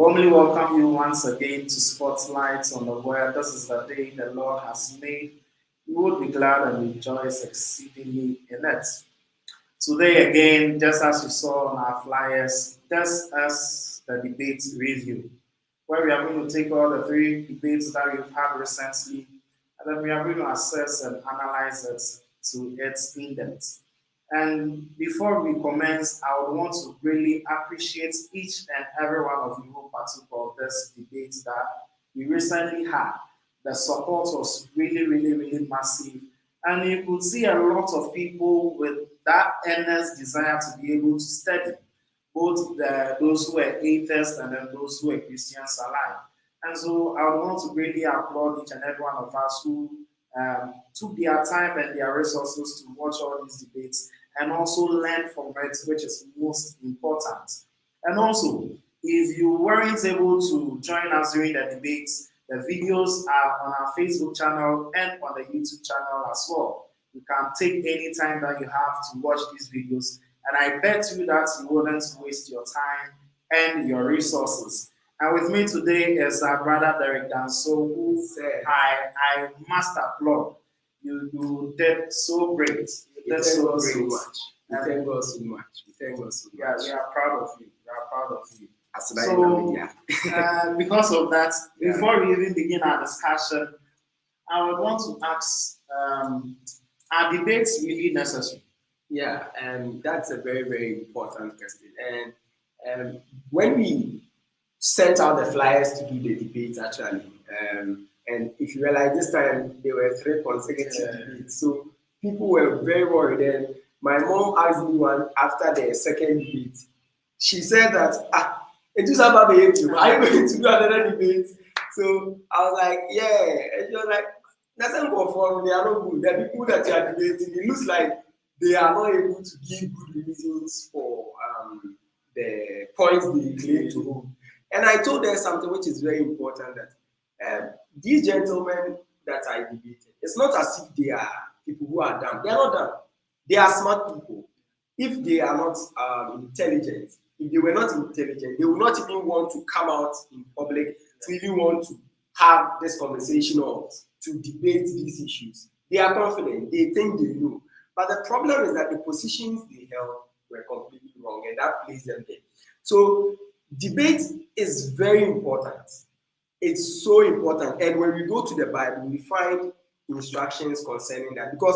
warmly welcome you once again to Spotlight on the Word. This is the day the Lord has made. We would be glad and rejoice exceedingly in it. Today, again, just as you saw on our flyers, just as the debate review, where we are going to take all the three debates that we've had recently, and then we are going to assess and analyze it to its in-depth. And before we commence, I would want to really appreciate each and every one of you who partook of this debate that we recently had. The support was really, really, really massive. And you could see a lot of people with that earnest desire to be able to study, both those who were atheists and then those who were Christians alike. And so I would want to really applaud each and every one of us who took their time and their resources to watch all these debates and also learn from it, which is most important. And also, if you weren't able to join us during the debates, the videos are on our Facebook channel and on the YouTube channel as well. You can take any time that you have to watch these videos, and I bet you that you wouldn't waste your time and your resources. And with me today is our brother Derek Danso, who I must applaud. You did so great. You did so great. We thank God so much. We thank God so much. Yeah, we are proud of you. We are proud of you. So, because of that, before we even begin our discussion, I would want to ask, are debates really necessary? Yeah, that's a very, very important question. And when we sent out the flyers to do the debates, actually, and if you realize this time there were 3 consecutive debates, so people were very worried. And my mom asked me one after the second debate. She said that, it is about the YouTube. Are you going to do another debate? So I was like, yeah. And she was like, doesn't conform, they are not good. The people that you are debating, it looks like they are not able to give good reasons for the points they claim to hold. And I told her something which is very important, that these gentlemen that I debated, it's not as if they are people who are dumb. They are not dumb. They are smart people. If they are not intelligent, if they were not intelligent, they would not even want to come out in public to even want to have this conversation or to debate these issues. They are confident. They think they know. But the problem is that the positions they held were completely wrong, and that plays them there. So debate is very important. It's so important. And when we go to the Bible, we find instructions concerning that. Because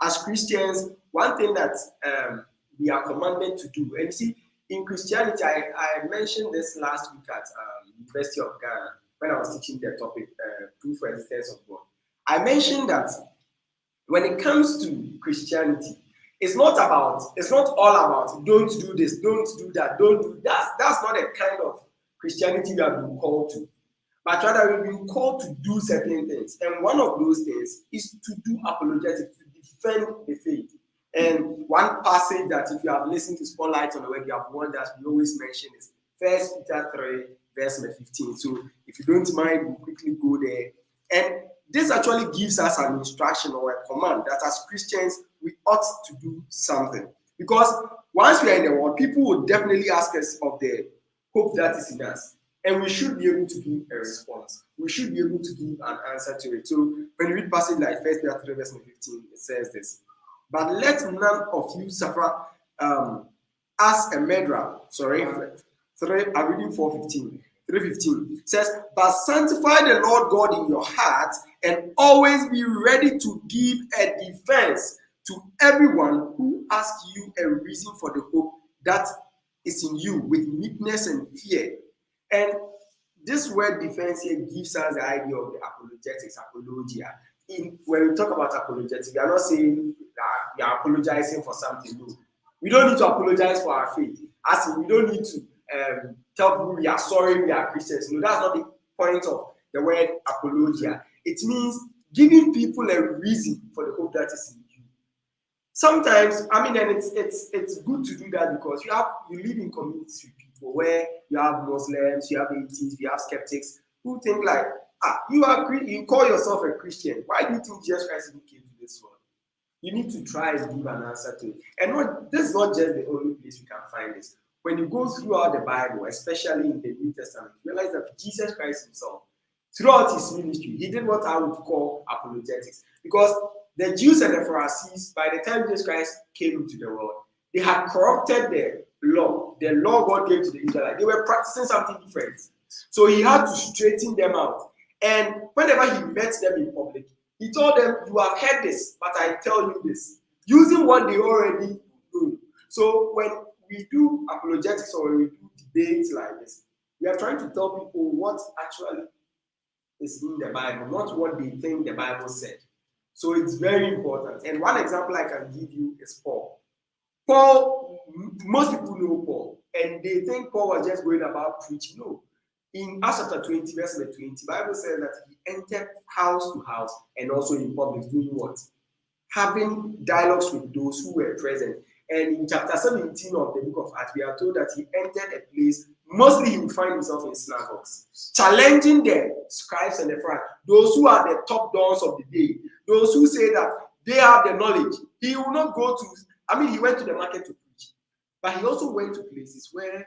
as Christians, one thing that we are commanded to do, and you see, in Christianity, I mentioned this last week at University of Ghana when I was teaching the topic, Proof for Existence of God. I mentioned that when it comes to Christianity, it's not all about don't do this, don't do that, don't do that. That's not the kind of Christianity we have been called to. But rather, we've been called to do certain things. And one of those things is to do apologetics, to defend the faith. And one passage that, if you have listened to Spotlight on the Web, you have one that we always mention is 1 Peter 3, verse 15. So if you don't mind, we'll quickly go there. And this actually gives us an instruction or a command that as Christians, we ought to do something. Because once we are in the world, people will definitely ask us of the hope that is in us. And we should be able to give a response. We should be able to give an answer to it. So when you read passage like 1 Peter 3, verse 15, it says this. But let none of you suffer as a murderer. Sorry, I'm reading 4:15. 3:15 says, but sanctify the Lord God in your heart and always be ready to give a defense to everyone who asks you a reason for the hope that is in you with meekness and fear. And this word defense here gives us the idea of the apologetics, apologia. When we talk about apologetics, we are not saying that we are apologizing for something. No. We don't need to apologize for our faith. As in, we don't need to tell people we are sorry, we are Christians. No, that's not the point of the word apologia. It means giving people a reason for the hope that is in you. Sometimes, and it's good to do that because you live in communities with people where you have Muslims, you have atheists, you have skeptics who think like, you call yourself a Christian. Why do you think Jesus Christ came to this world? You need to try and give an answer to it. And this is not just the only place we can find this. When you go throughout the Bible, especially in the New Testament, you realize that Jesus Christ himself, throughout his ministry, he did what I would call apologetics. Because the Jews and the Pharisees, by the time Jesus Christ came into the world, they had corrupted the law God gave to the Israelites. They were practicing something different. So he had to straighten them out. And whenever he met them in public, he told them, you have heard this, but I tell you this, using what they already know. So when we do apologetics or when we do debates like this, we are trying to tell people what actually is in the Bible, not what they think the Bible said. So it's very important. And one example I can give you is Paul. Most people know Paul, and they think Paul was just going about preaching. No. In Acts chapter 20, verse 20, the Bible says that he entered house to house and also in public doing what? Having dialogues with those who were present. And in chapter 17 of the book of Acts, we are told that he entered a place, mostly he would find himself in synagogues, challenging the scribes and the Pharisees, those who are the top dons of the day, those who say that they have the knowledge. He will not go to, he went to the market to preach, but he also went to places where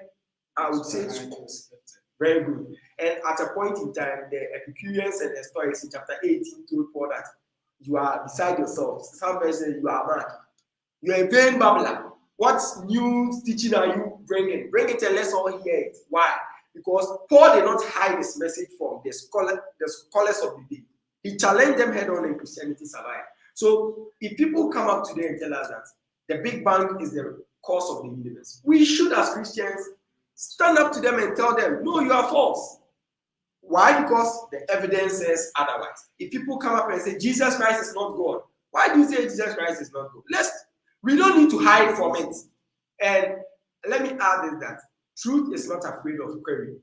I would say schools. Very good. And at a point in time, the Epicureans and the Stoics in chapter 18 told Paul that you are beside yourself. Some person you are mad. You are a vain babbler. What new teaching are you bringing? Bring it and let's all hear it. Why? Because Paul did not hide his message from the scholars of the day. He challenged them head on and Christianity survived. So if people come up today and tell us that the Big Bang is the cause of the universe, we should, as Christians, stand up to them and tell them, no, you are false. Why? Because the evidence says otherwise. If people come up and say Jesus Christ is not God, why do you say Jesus Christ is not God? We don't need to hide from it. And let me add this, that truth is not afraid of query.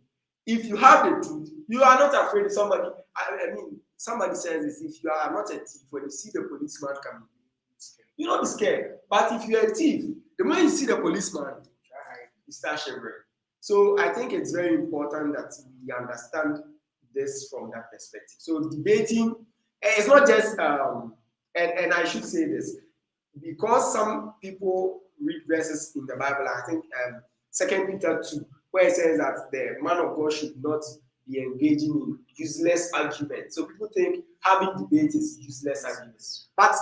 If you have the truth, you are not afraid of somebody. Somebody says this, if you are not a thief, when you see the policeman coming, you don't be scared. But if you're a thief, the moment you see the policeman, you start shivering. So I think it's very important that we understand this from that perspective. So debating, it's not just, and I should say this, because some people read verses in the Bible, I think 2 Peter 2, where it says that the man of God should not be engaging in useless arguments. So people think having debate is useless arguments. But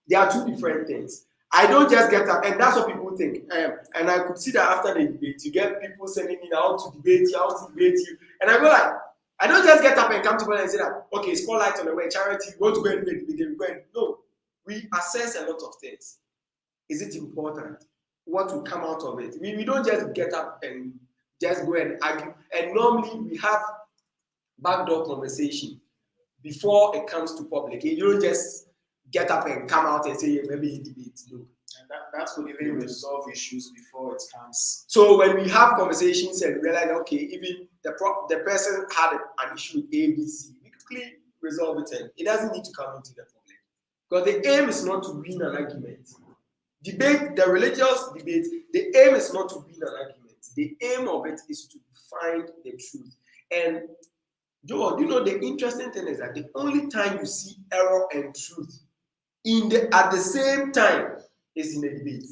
there are two different things. I don't just get up, and that's what people think. And I could see that after the debate, you get people sending me, I want to debate you. And I go like, I don't just get up and come to people and say that, okay, spotlight on the way, charity, you want to go and debate. No, we assess a lot of things. Is it important? What will come out of it? We don't just get up and just go and argue. And normally we have backdoor conversation before it comes to public. You don't just get up and come out and say, maybe you debate. No. And that could even resolve issues before it comes. So when we have conversations and realize, okay, even the person had an issue with A, B, C, we quickly resolve it and it doesn't need to come into the public. Because the aim is not to win an argument. Debate, the religious debate, the aim is not to win an argument. The aim of it is to find the truth. And Joel, the interesting thing is that the only time you see error and truth at the same time is in the debate.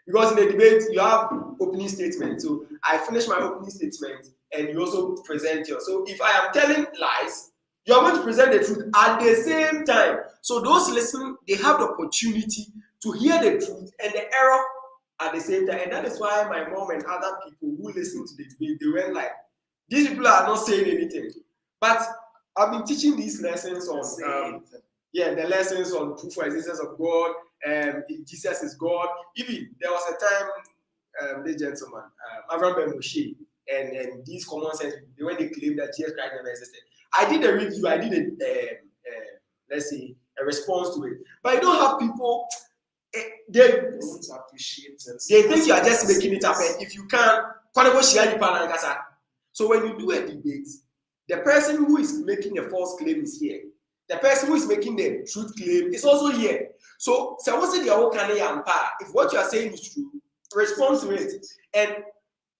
Because in the debate, you have opening statement. So I finish my opening statement and you also present yours. So if I am telling lies, you are going to present the truth at the same time. So those listening, they have the opportunity to hear the truth and the error at the same time. And that is why my mom and other people who listen to the debate, they went like, these people are not saying anything. But I've been teaching these lessons on the lessons on proof for existence of God, Jesus is God. Even there was a time, this gentleman, Abraham Ben Moshe, and these common sense, when they claim that Jesus Christ never existed. I did a review, I did a response to it. But I don't have people, they don't appreciate it. They think you are just making it up. And if you can, so when you do a debate, the person who is making a false claim is here. The person who is making the truth claim is also here. So, if what you are saying is true, respond to it. And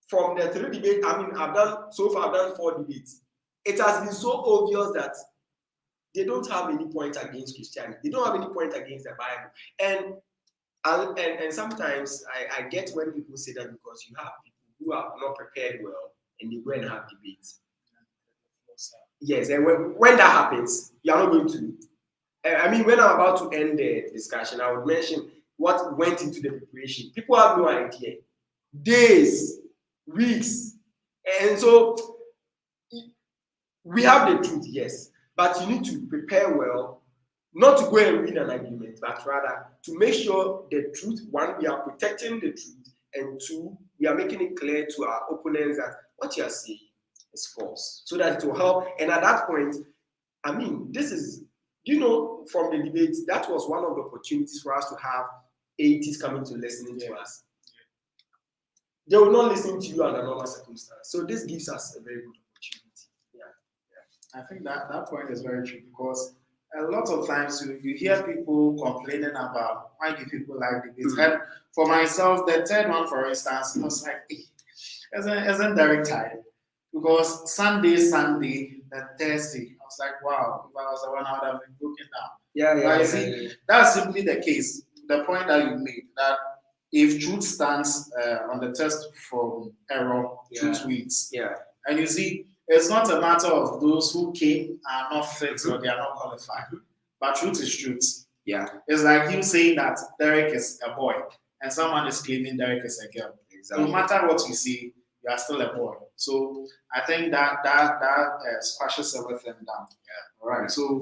from the 3 debates, I've done 4 debates. It has been so obvious that they don't have any point against Christianity. They don't have any point against the Bible. And sometimes I get when people say that because you have people who are not prepared well and they go and have debates. Yes, and when that happens, you are not going to. I mean, when I'm about to end the discussion, I would mention what went into the preparation. People have no idea. Days, weeks, and so we have the truth, yes, but you need to prepare well, not to go and win an argument, but rather to make sure the truth, one, we are protecting the truth, and two, we are making it clear to our opponents that what you are saying is false, so that it will help. And at that point, I mean, this is, from the debate, that was one of the opportunities for us to have AETs coming to listening to us. They will not listen to you under normal circumstances. So this gives us a very good opportunity. I think that point is very true, because a lot of times you hear people complaining about why do people like debates. And for myself, the third one, for instance, I was like, isn't Derek tired? Because Sunday, then Thursday, I was like, wow, if I was the one, I would have been broken down. But you see, that's simply the case. The point that you made, that if truth stands on the test from error, truth wins. And you see, it's not a matter of those who came are not fit or they are not qualified. But truth is truth. It's like you saying that Derek is a boy and someone is claiming Derek is a girl. Exactly. No matter what you see, you are still a boy. So I think that squashes everything down. All right. So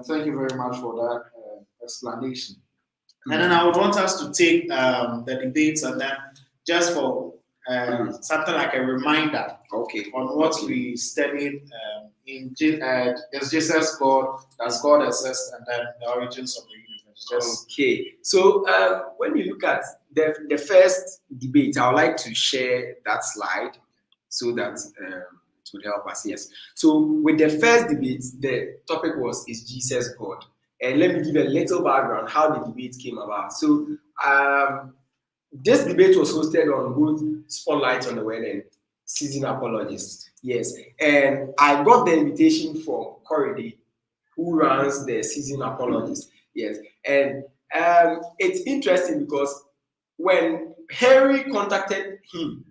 thank you very much for that explanation. And then I would want us to take the debates and then just for something like a reminder on what we studied in Is Jesus God? Does God exist? And then the origins of the universe. So when you look at the first debate, I would like to share that slide so that it would help us. Yes. So with the first debate, the topic was, is Jesus God? And let me give a little background how the debate came about. So this debate was hosted on both Spotlight on the Word and Seasoned Apologists. Yes. And I got the invitation from Corey, who runs the Seasoned Apologists. Yes. And it's interesting because when Henry contacted him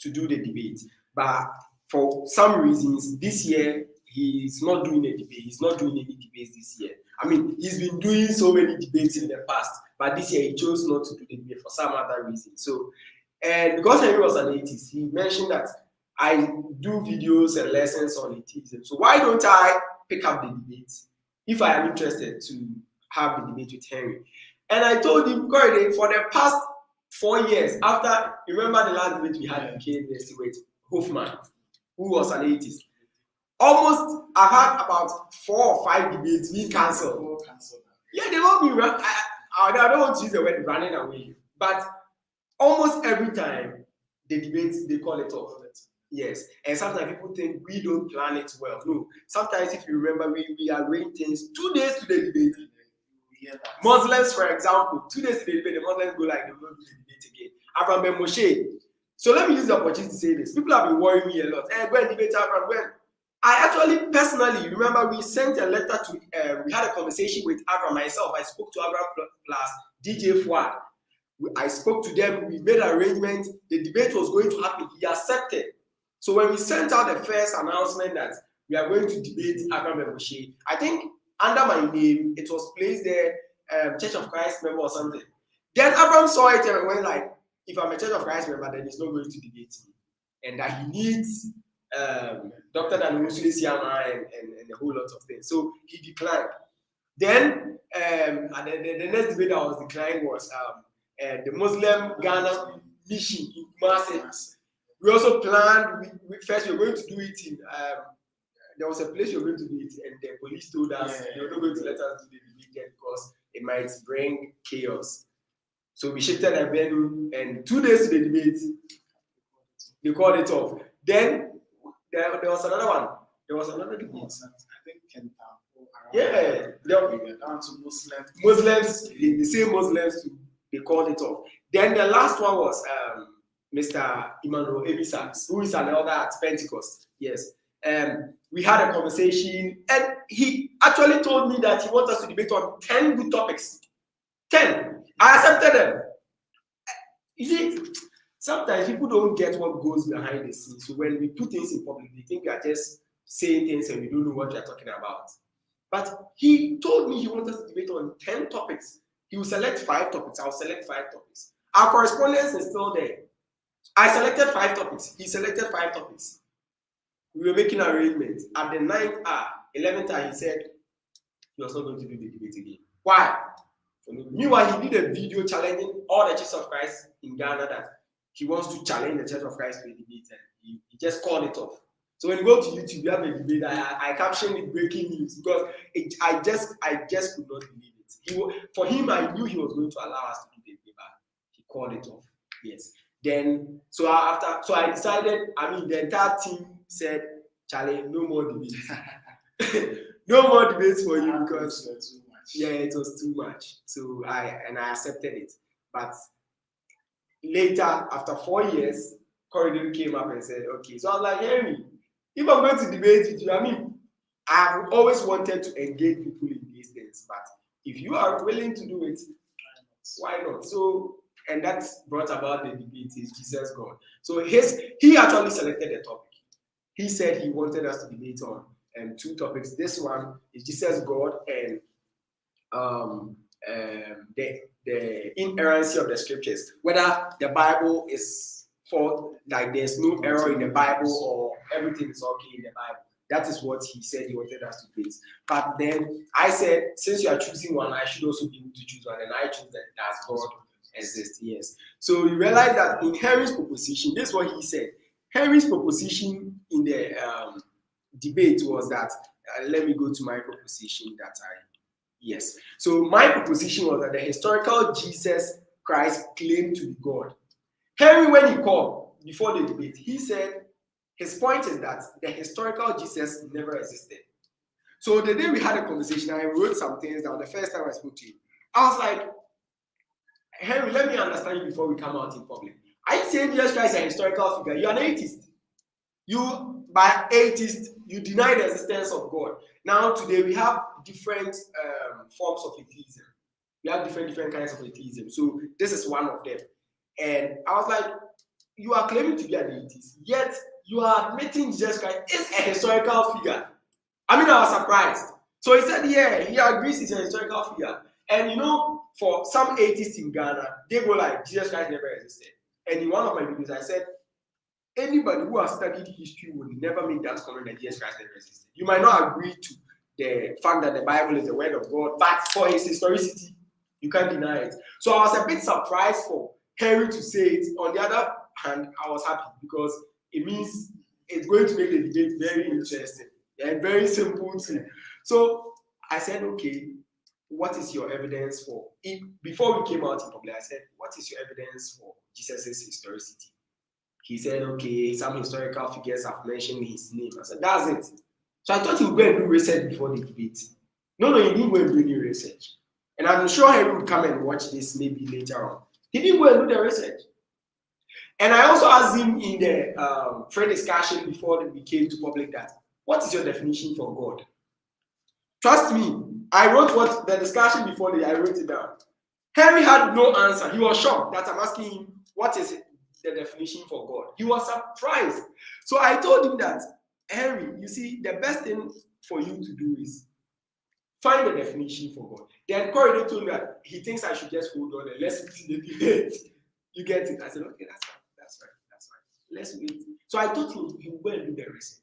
to do the debate, but for some reasons this year he's not doing a debate. He's not doing any debates this year. I mean, he's been doing so many debates in the past, but this year he chose not to do the debate for some other reason. So, and because Henry was an atheist, he mentioned that I do videos and lessons on atheism. So why don't I pick up the debate if I am interested to have the debate with Henry? And I told him, Corey, for the past 4 years, after, remember the last debate we had in KNST with Hoffman, who was an atheist. Almost, I've had about 4 or 5 debates being cancelled. Yeah, they won't be run. I don't want to use the word running away, but almost every time the debates, they call it off. Yes, and sometimes people think we don't plan it well. No, sometimes if you remember, we arrange things 2 days to the debate. Muslims, for example, 2 days to the debate, the Muslims go like, they will not do the debate again. Abraham Ben Moshe. So let me use the opportunity to say this. People have been worrying me a lot. Hey, go and debate Abraham. When I actually personally remember, we sent a letter to. We had a conversation with Abraham myself. I spoke to Abraham plus DJ Fuad. I spoke to them. We made arrangements. The debate was going to happen. He accepted. So when we sent out the first announcement that we are going to debate Abraham Ben Moshe, I think under my name it was placed there, Church of Christ member or something. Then Abraham saw it and went like, if I'm a Church of Christ member, then he's not going to debate me, and that he needs Dr. Danumusule Siama and a whole lot of things. So he declined. Then and the next debate that was declined was the Muslim Ghana mission in Kumasi. We also planned. First, we were going to do it in. There was a place we were going to do it, and the police told us they were not going to let us do the debate there because it might bring chaos. So we shifted the venue, and 2 days to the debate, they called it off. Then there was another one. There was another debate. I think Kenta. Yeah, down to Muslims, the same Muslims, they called it off. Then the last one was Mr. Emmanuel Ebisa, who is an elder at Pentecost. Yes. We had a conversation, and he actually told me that he wants us to debate on 10 good topics. 10. I accepted them. You see, sometimes people don't get what goes behind the scenes. So when we put things in public, they think we are just saying things and we don't know what we are talking about. But he told me he wanted us to debate on 10 topics. He will select 5 topics. I'll select 5 topics. Our correspondence is still there. I selected 5 topics. He selected 5 topics. We were making arrangements. At the 9th hour, 11th hour, he said he was not going to do the debate again. Why? Meanwhile, he did a video challenging all the Church of Christ in Ghana that he wants to challenge the Church of Christ to a debate, and he just called it off. So when you go to YouTube, you have a debate. I captioned it breaking news because I just could not believe it. For him, I knew he was going to allow us to do the debate, but he called it off. Yes. Then I decided. The entire team said, "Charlie, no more debates. No more debates for you because it was too much." So I accepted it. But later, after 4 years, Corridor came up and said, "Okay." So I was like, "Henry, if I'm going to debate with you, I've always wanted to engage people in these things, but if you are willing to do it, why not?" So, and that brought about the debate, is Jesus God? So he actually selected a topic. He said he wanted us to debate on 2 topics. This one is Jesus God and the inerrancy of the scriptures, whether the Bible is like there's no error in the Bible or everything is okay in the Bible. That is what he said he wanted us to debate. But then I said, since you are choosing one, I should also be able to choose one, and I choose that God exists. Yes. So you realize that in Henry's proposition, this is what he said. Henry's proposition in the debate was that, let me go to my proposition yes. So my proposition was that the historical Jesus Christ claimed to be God. Henry, when he called before the debate, he said his point is that the historical Jesus never existed. So the day we had a conversation, I wrote some things down. The first time I spoke to you, I was like, "Henry, let me understand you before we come out in public. Are you saying Jesus Christ is a historical figure? You are an atheist. You, by atheist, you deny the existence of God. Now, today we have different forms of atheism. We have different kinds of atheism. So this is one of them." And I was like, "You are claiming to be an atheist, yet you are admitting Jesus Christ is a historical figure." I was surprised. So he said, yeah, he agrees he's a historical figure. And for some atheists in Ghana, they go like, Jesus Christ never existed. And in one of my videos, I said, anybody who has studied history would never make that comment that Jesus Christ never existed. You might not agree to the fact that the Bible is the word of God, but for his historicity, you can't deny it. So I was a bit surprised for Henry to say it. On the other hand, I was happy because it means it's going to make the debate very interesting and very simple too. So I said, "Okay, what is your evidence for?" Before we came out in public, I said, "What is your evidence for Jesus' historicity?" He said, "Okay, some historical figures have mentioned his name." I said, "That's it." So I thought he would go and do research before the debate. No, he didn't go and do any research. And I'm sure he would come and watch this maybe later on. He didn't go and do the research. And I also asked him in the pre-discussion before we came to public that, what is your definition for God? Trust me, I wrote what the discussion before I wrote it down. Henry had no answer. He was shocked that I'm asking him, what is the definition for God? He was surprised. So I told him that, Henry, you see, the best thing for you to do is find the definition for God. Then Corridor told me that he thinks I should just hold on and let's see the debate. You get it? I said, okay, that's fine. Let's wait. So I told him he would go and do the research.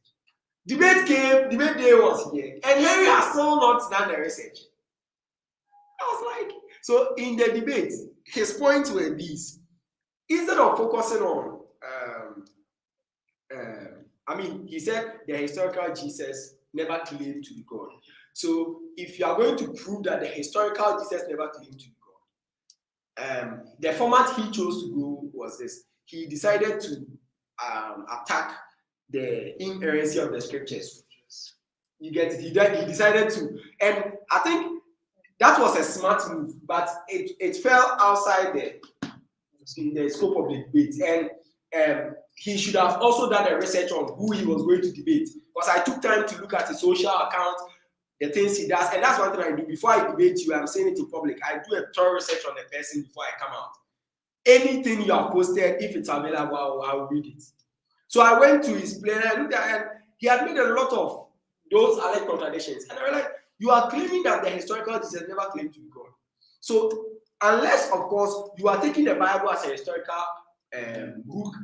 Debate came, debate day was here, and Henry has still not done the research. I was like, so in the debate, his points were these. Instead of focusing on, he said the historical Jesus never claimed to be God. So if you are going to prove that the historical Jesus never claimed to be God, the format he chose to go was this. He decided to attack the inerrancy of the scriptures. You get it? He decided to, and I think that was a smart move, but it fell outside the scope of the debate. And he should have also done a research on who he was going to debate, because I took time to look at his social account, the things he does, and that's one thing I do before I debate you. I'm saying it in public. I do a thorough research on the person before I come out. anything you have posted, if it's available, I'll read it. So I went to his play and I looked at it, and he had made a lot of those alleged contradictions. And I realized, you are claiming that the historical Jesus never claimed to be God. So unless, of course, you are taking the Bible as a historical book,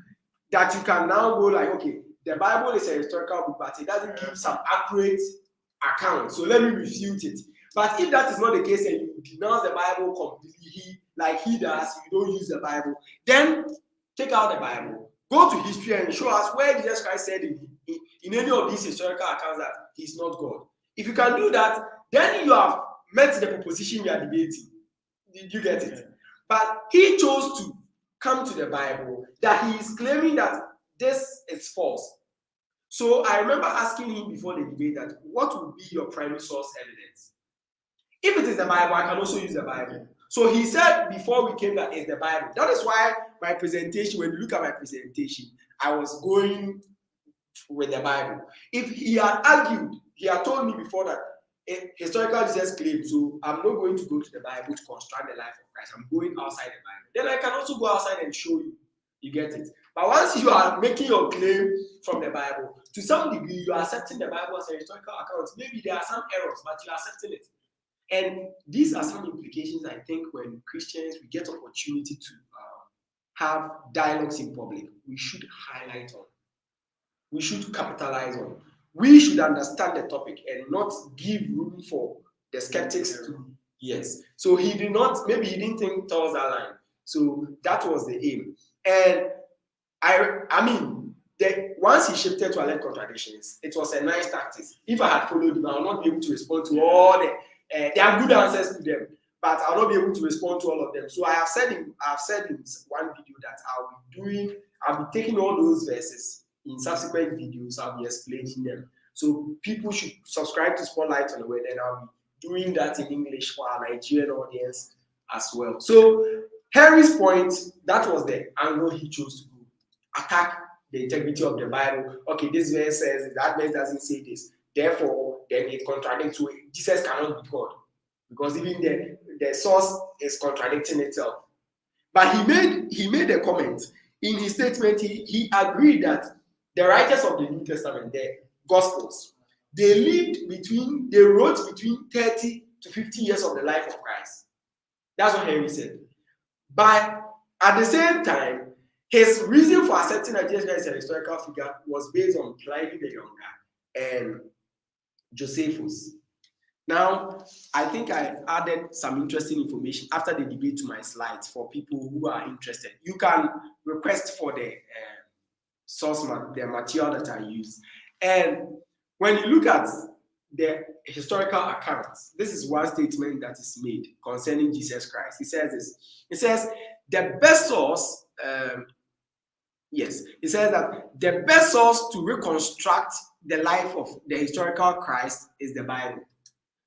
that you can now go like, okay, the Bible is a historical book, but it doesn't give some accurate account. So let me refute it. But if that is not the case and you denounce the Bible completely, like he does, you don't use the Bible, then take out the Bible, go to history and show us where Jesus Christ said in any of these historical accounts that he's not God. If you can do that, then you have met the proposition you are debating. Did you get it? But he chose to come to the Bible that he is claiming that this is false. So I remember asking him before the debate that what would be your primary source evidence? If it is the Bible, I can also use the Bible. So he said before we came that it's the Bible. That is why my presentation, when you look at my presentation, I was going with the Bible. If he had argued, he had told me before that historical Jesus claimed, so I'm not going to go to the Bible to construct the life of Christ. I'm going outside the Bible. Then I can also go outside and show you. You get it? But once you are making your claim from the Bible, to some degree, you are accepting the Bible as a historical account. Maybe there are some errors, but you are accepting it. And these are some implications, I think, when Christians, we get opportunity to have dialogues in public, we should highlight on. We should capitalize on. We should understand the topic and not give room for the skeptics to. Yes. So he did not, maybe he didn't think towards that line. So that was the aim. And I mean, once he shifted to alleged contradictions, it was a nice tactic. If I had followed him, I would not be able to respond to all the. There are good answers to them, but I'll not be able to respond to all of them. So I have said in one video that I'll be taking all those verses in subsequent videos. I'll be explaining them. So people should subscribe to Spotlight on the Word, and I'll be doing that in English for our Nigerian audience as well. So Henry's point, that was the angle he chose to go. Attack the integrity of the Bible. Okay, this verse says that verse doesn't say this. Therefore, then it contradicts. So Jesus cannot be God, because even the source is contradicting itself. But he made a comment in his statement. He agreed that the writers of the New Testament, the Gospels, they wrote between 30 to 50 years of the life of Christ. That's what Henry said. But at the same time, his reason for accepting that Jesus Christ is a historical figure was based on Pliny the Younger and Josephus. Now, I think I added some interesting information after the debate to my slides for people who are interested. You can request for the the material that I use. And when you look at the historical accounts, this is one statement that is made concerning Jesus Christ. He says this. He says, the best source, he says that the best source to reconstruct the life of the historical Christ is the Bible.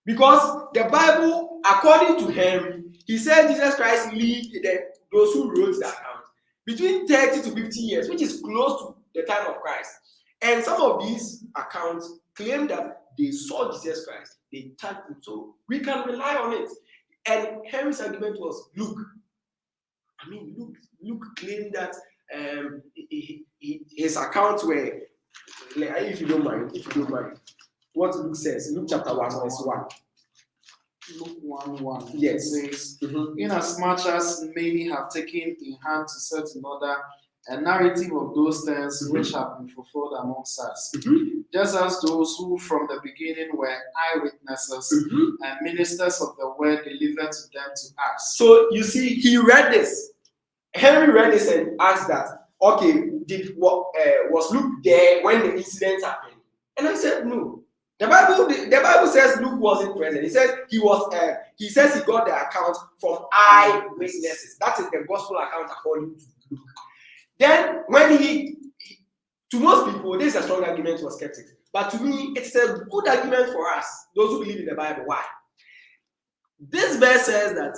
Because the Bible, according to Henry, he said Jesus Christ lived, those who wrote the account, between 30 to 50 years, which is close to the time of Christ. And some of these accounts claim that they saw Jesus Christ, they touched him, so we can rely on it. And Henry's argument was, Luke claimed that his accounts were, if you don't mind, what Luke says, Luke chapter 1, verse 1. Luke 1:1. Yes. It says, inasmuch as many have taken in hand to set in order a narrative of those things which have been fulfilled amongst us, just as those who from the beginning were eyewitnesses and ministers of the word delivered to them to us. So you see, he read this. Henry read this and asked that, okay, was Luke there when the incident happened? And I said, no. The Bible says Luke wasn't present. It says he was. He says he got the account from eyewitnesses. That is the gospel account according to Luke. Then when to most people, this is a strong argument for skeptics. But to me, it's a good argument for us, those who believe in the Bible. Why? This verse says that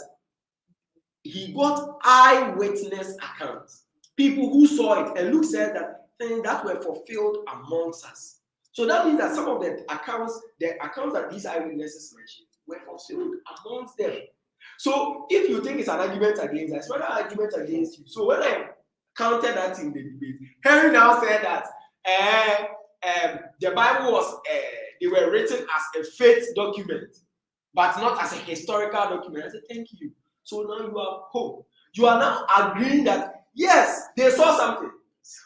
he got eyewitness accounts, people who saw it, and Luke said that things that were fulfilled amongst us. So that means that some of the accounts that these eyewitnesses mentioned were fulfilled amongst them. So if you think it's an argument against, it's not an argument against you. So when I counted that in the debate, Henry now said that the Bible was they were written as a faith document, but not as a historical document. I said, thank you. So now you are hope. You are now agreeing that yes, they saw something,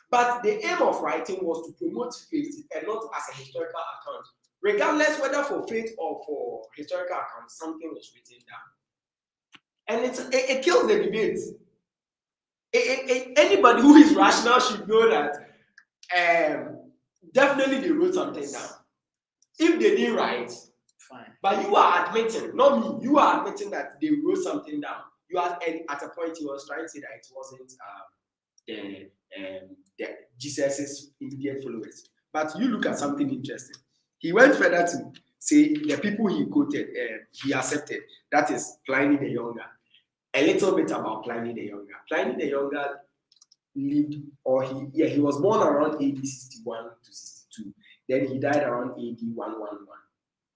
but the aim of writing was to promote faith and not as a historical account. Regardless whether for faith or for historical account, something was written down. And it kills the debate. Anybody who is rational should know that definitely they wrote something down. If they didn't write, Fine. but you are admitting, not me, you are admitting that they wrote something down. You are at a point he was trying to say that it wasn't the Jesus's immediate followers. But you look at something interesting. He went further to say the people he quoted, he accepted. That is Pliny the Younger. A little bit about Pliny the Younger. Pliny the Younger lived, or he was born around AD 61 to 62. Then he died around AD 111.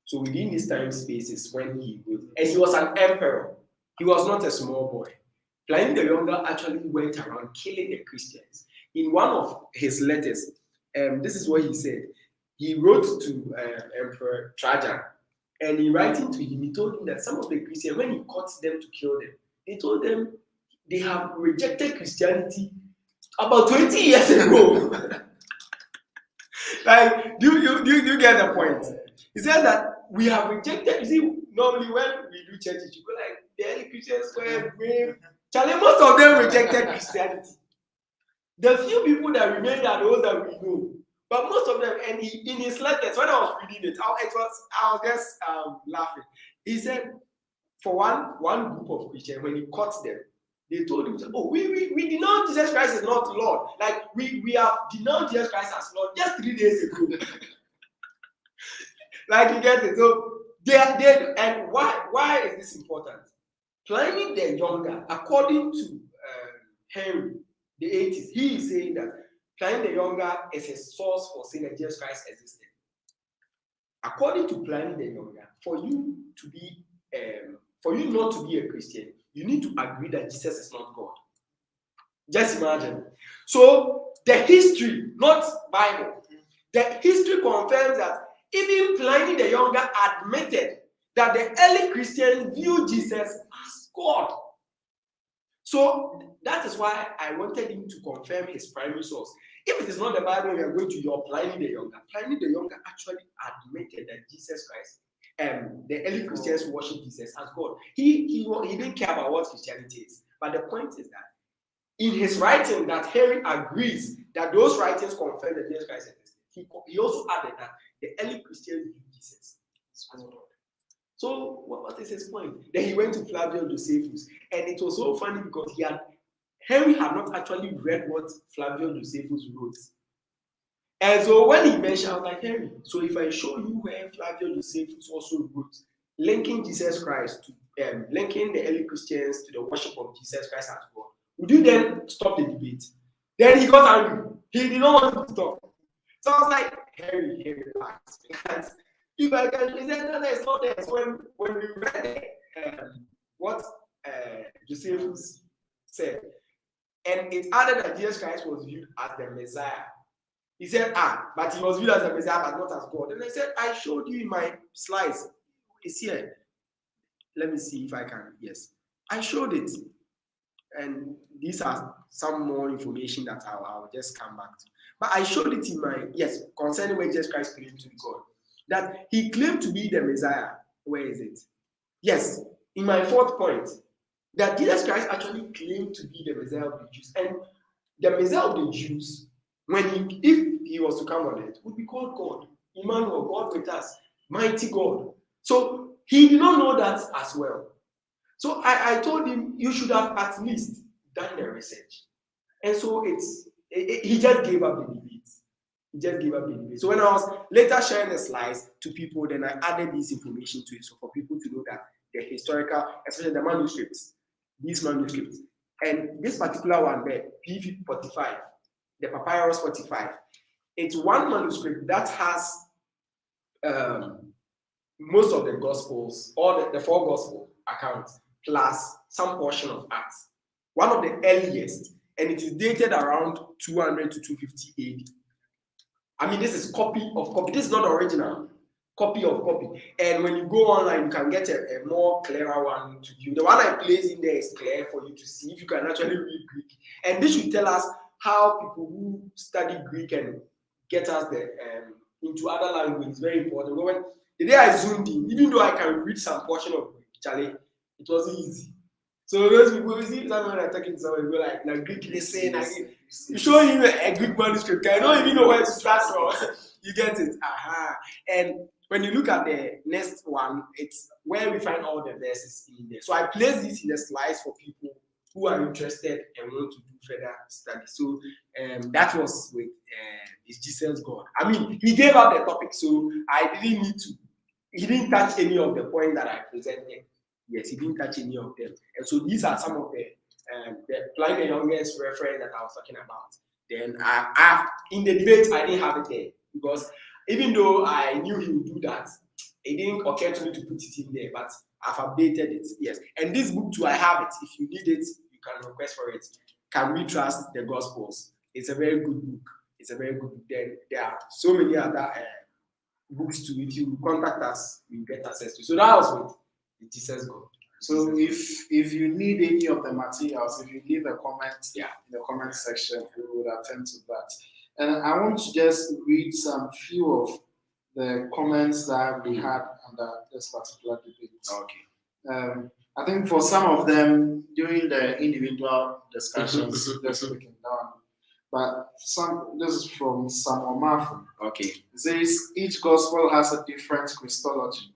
So within this time spaces when he wrote, and he was an emperor. He was not a small boy. Pliny the Younger actually went around killing the Christians. In one of his letters, this is what he said. He wrote to Emperor Trajan, and in writing to him, he told him that some of the Christians, when he caught them to kill them, he told them they have rejected Christianity about 20 years ago. Like, do you get the point? He said that we have rejected. You see, normally when we do churches, you go like, the early Christians were brave. Charlie, most of them rejected Christianity. The few people that remained are those that we know. But most of them, and in his letters, when I was reading it, I was just laughing. He said, for one group of Christians, when he caught them, they told him, oh, we denounce Jesus Christ as not Lord. Like, we have denounced Jesus Christ as Lord just 3 days ago. Like, you get it? So, and why is this important? Pliny the Younger, according to Henry, the 80s, he is saying that Pliny the Younger is a source for saying that Jesus Christ existed. According to Pliny the Younger, for you not to be a Christian, you need to agree that Jesus is not God. Just imagine. So the history, not Bible, the history confirms that even Pliny the Younger admitted that the early Christians viewed Jesus as God. So that is why I wanted him to confirm his primary source. If it is not the Bible, we are going to your Pliny the Younger. Pliny the Younger actually admitted that Jesus Christ, the early Christians worship Jesus as God. He didn't care about what Christianity is. But the point is that in his writing, that Henry agrees that those writings confirm that Jesus Christ existed. He also added that the early Christians viewed Jesus as God. So what is his point? Then he went to Flavio Josephus, and it was so funny because Henry had not actually read what Flavio Josephus wrote. And so when he mentioned, I was like, Henry, so if I show you where Flavio Josephus also wrote, linking Jesus Christ to linking the early Christians to the worship of Jesus Christ as God, would you then stop the debate? Then he got angry. He did not want to stop. So I was like, Henry, relax. Because if I can present that, it's not there. So when we read what Josephus said, and it added that Jesus Christ was viewed as the Messiah. He said, but he was viewed as the Messiah, but not as God. And I said, I showed you in my slides. It's here. Let me see if I can. Yes. I showed it. And these are some more information that I'll just come back to. But I showed it in my, concerning where Jesus Christ claimed to be God. That he claimed to be the Messiah. Where is it? Yes, in my fourth point, that Jesus Christ actually claimed to be the Messiah of the Jews. And the Messiah of the Jews, if he was to come on it, would be called God. Emmanuel, God with us, mighty God. So he did not know that as well. So I told him, you should have at least done the research. And so he just gave up the debate. So when I was later sharing the slides to people, then I added this information to it, so for people to know that the historical, especially the manuscripts, these manuscripts, and this particular one there, P45, the Papyrus 45, it's one manuscript that has most of the Gospels, or the four Gospel accounts, plus some portion of Acts. One of the earliest, and it is dated around 200 to 250 AD. I mean, this is copy of copy. This is not original. Copy of copy. And when you go online, you can get a more clearer one to view. The one I place in there is clear for you to see if you can actually read Greek. And this should tell us how people who study Greek and get us into other languages. Very important. But when the day I zoomed in, even though I can read some portion of Greek, Charlie, it wasn't easy. So those people, you see someone are talking to someone, go like, Greek, they say, you show him a Greek manuscript, I don't even know where to start from. You get it? And when you look at the next one, it's where we find all the verses in there. So I place this in the slides for people who are interested and want to do further study. So that was with Is Jesus God? I mean, he gave out the topic, so I didn't need to. He didn't touch any of the points that I presented. Yes, he didn't touch any of them. And so these are some of the Blind the Youngest reference that I was talking about. Then in the debate, I didn't have it there because even though I knew he would do that, it didn't occur to me to put it in there, but I've updated it. Yes. And this book too, I have it. If you need it, you can request for it. Can We Trust the Gospels? It's a very good book. It's a very good book. Then there are so many other books too. If you contact us, you get access to. So that was with Jesus God. So if you need any of the materials, if you leave a comment in the comment section, we would attend to that. And I want to just read some few of the comments that we had under this particular debate. Okay. I think for some of them during the individual discussions, just looking down. But this is from Samuel Marfin. Okay. It says each gospel has a different Christology.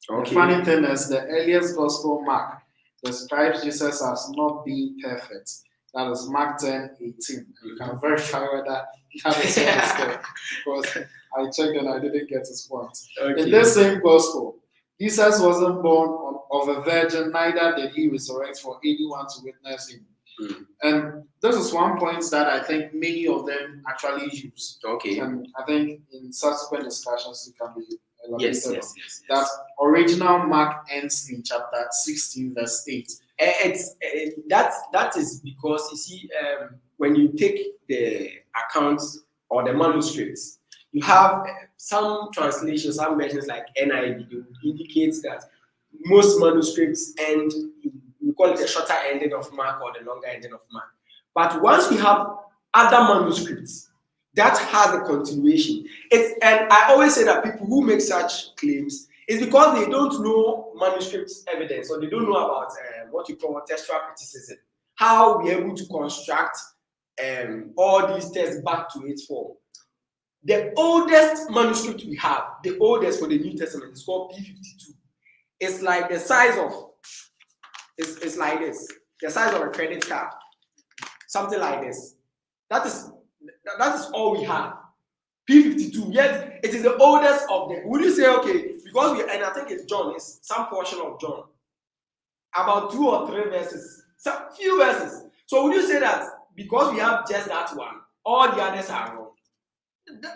Okay. The funny thing is, the earliest gospel, Mark, describes Jesus as not being perfect. That is Mark 10:18. You can verify whether that is there, because I checked and I didn't get his point. Okay. In this same gospel, Jesus wasn't born of a virgin, neither did he resurrect for anyone to witness him. And this is one point that I think many of them actually use. Okay. And I think in subsequent discussions it can be elaborated yes. That original Mark ends in chapter 16, verse 8. That is because you see, when you take the accounts or the manuscripts, you have some translations, some versions like NIV, they indicate that most manuscripts end in, we call it the shorter ending of Mark or the longer ending of Mark. But once we have other manuscripts that has a continuation, and I always say that people who make such claims is because they don't know manuscript evidence, or they don't know about what you call textual criticism, how we're able to construct all these texts back to its form. The oldest manuscript we have, the oldest for the New Testament, is called P52. It's like the size of, it's like this, the size of a credit card, something like this. That is all we have. P52, yet it is the oldest of them. Would you say, okay, because and I think it's John, it's some portion of John, about 2 or 3 verses, some few verses. So would you say that because we have just that one, all the others are wrong?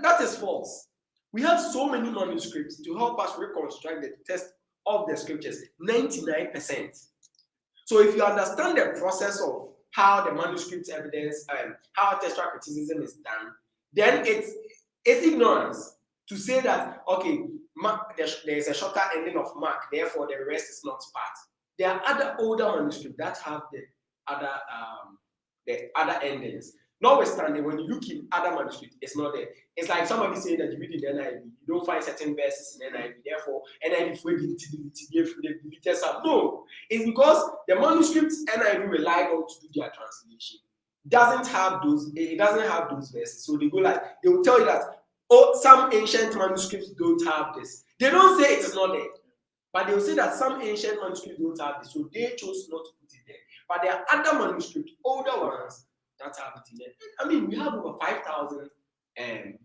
That is false. We have so many manuscripts to help us reconstruct the text of the scriptures, 99%. So if you understand the process of how the manuscript evidence and how textual criticism is done, then it's ignorance to say that, okay, there is a shorter ending of Mark, therefore the rest is not part. There are other older manuscripts that have the other endings. Notwithstanding, when you look in other manuscripts, it's not there. It's like somebody saying that you read in NIV, you don't find certain verses in NIV, therefore NIV will deleted some. No, it's because the manuscripts NIV relied on to do their translation doesn't have those. It doesn't have those verses, so they will tell you that some ancient manuscripts don't have this. They don't say it is not there, but they will say that some ancient manuscripts don't have this, so they chose not to put it there. But there are other manuscripts, older ones, that have it in there. I mean, we have over 5,000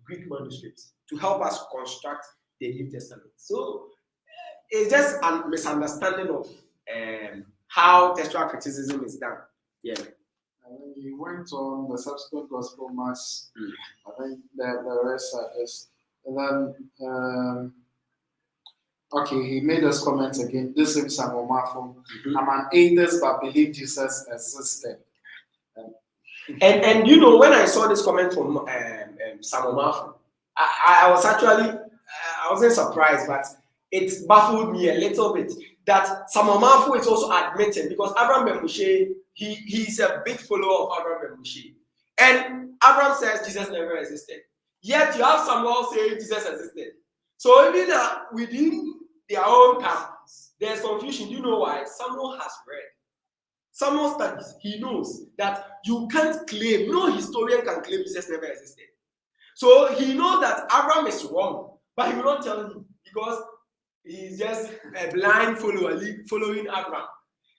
Greek manuscripts to help us construct the New Testament. So it's just a misunderstanding of how textual criticism is done. Yeah. And when you went on the subsequent gospel mass, I think the rest are this. And then, Okay, he made us comment again. This is Samuel Mafo. Mhm. I'm an atheist but believe Jesus existed. And you know, when I saw this comment from Samuel Mafu, I was actually I wasn't surprised, but it baffled me a little bit that Samuel Mafu is also admitting, because Abraham Ben-Moshe, he's a big follower of Abraham Ben-Moshe, and Abraham says Jesus never existed. Yet you have Samuel saying Jesus existed. So even within their own camp, there's confusion. You know why? Samuel has read. Someone studies, he knows that you can't claim, no historian can claim Jesus never existed. So he knows that Abraham is wrong, but he will not tell him because he's just a blind follower following Abraham.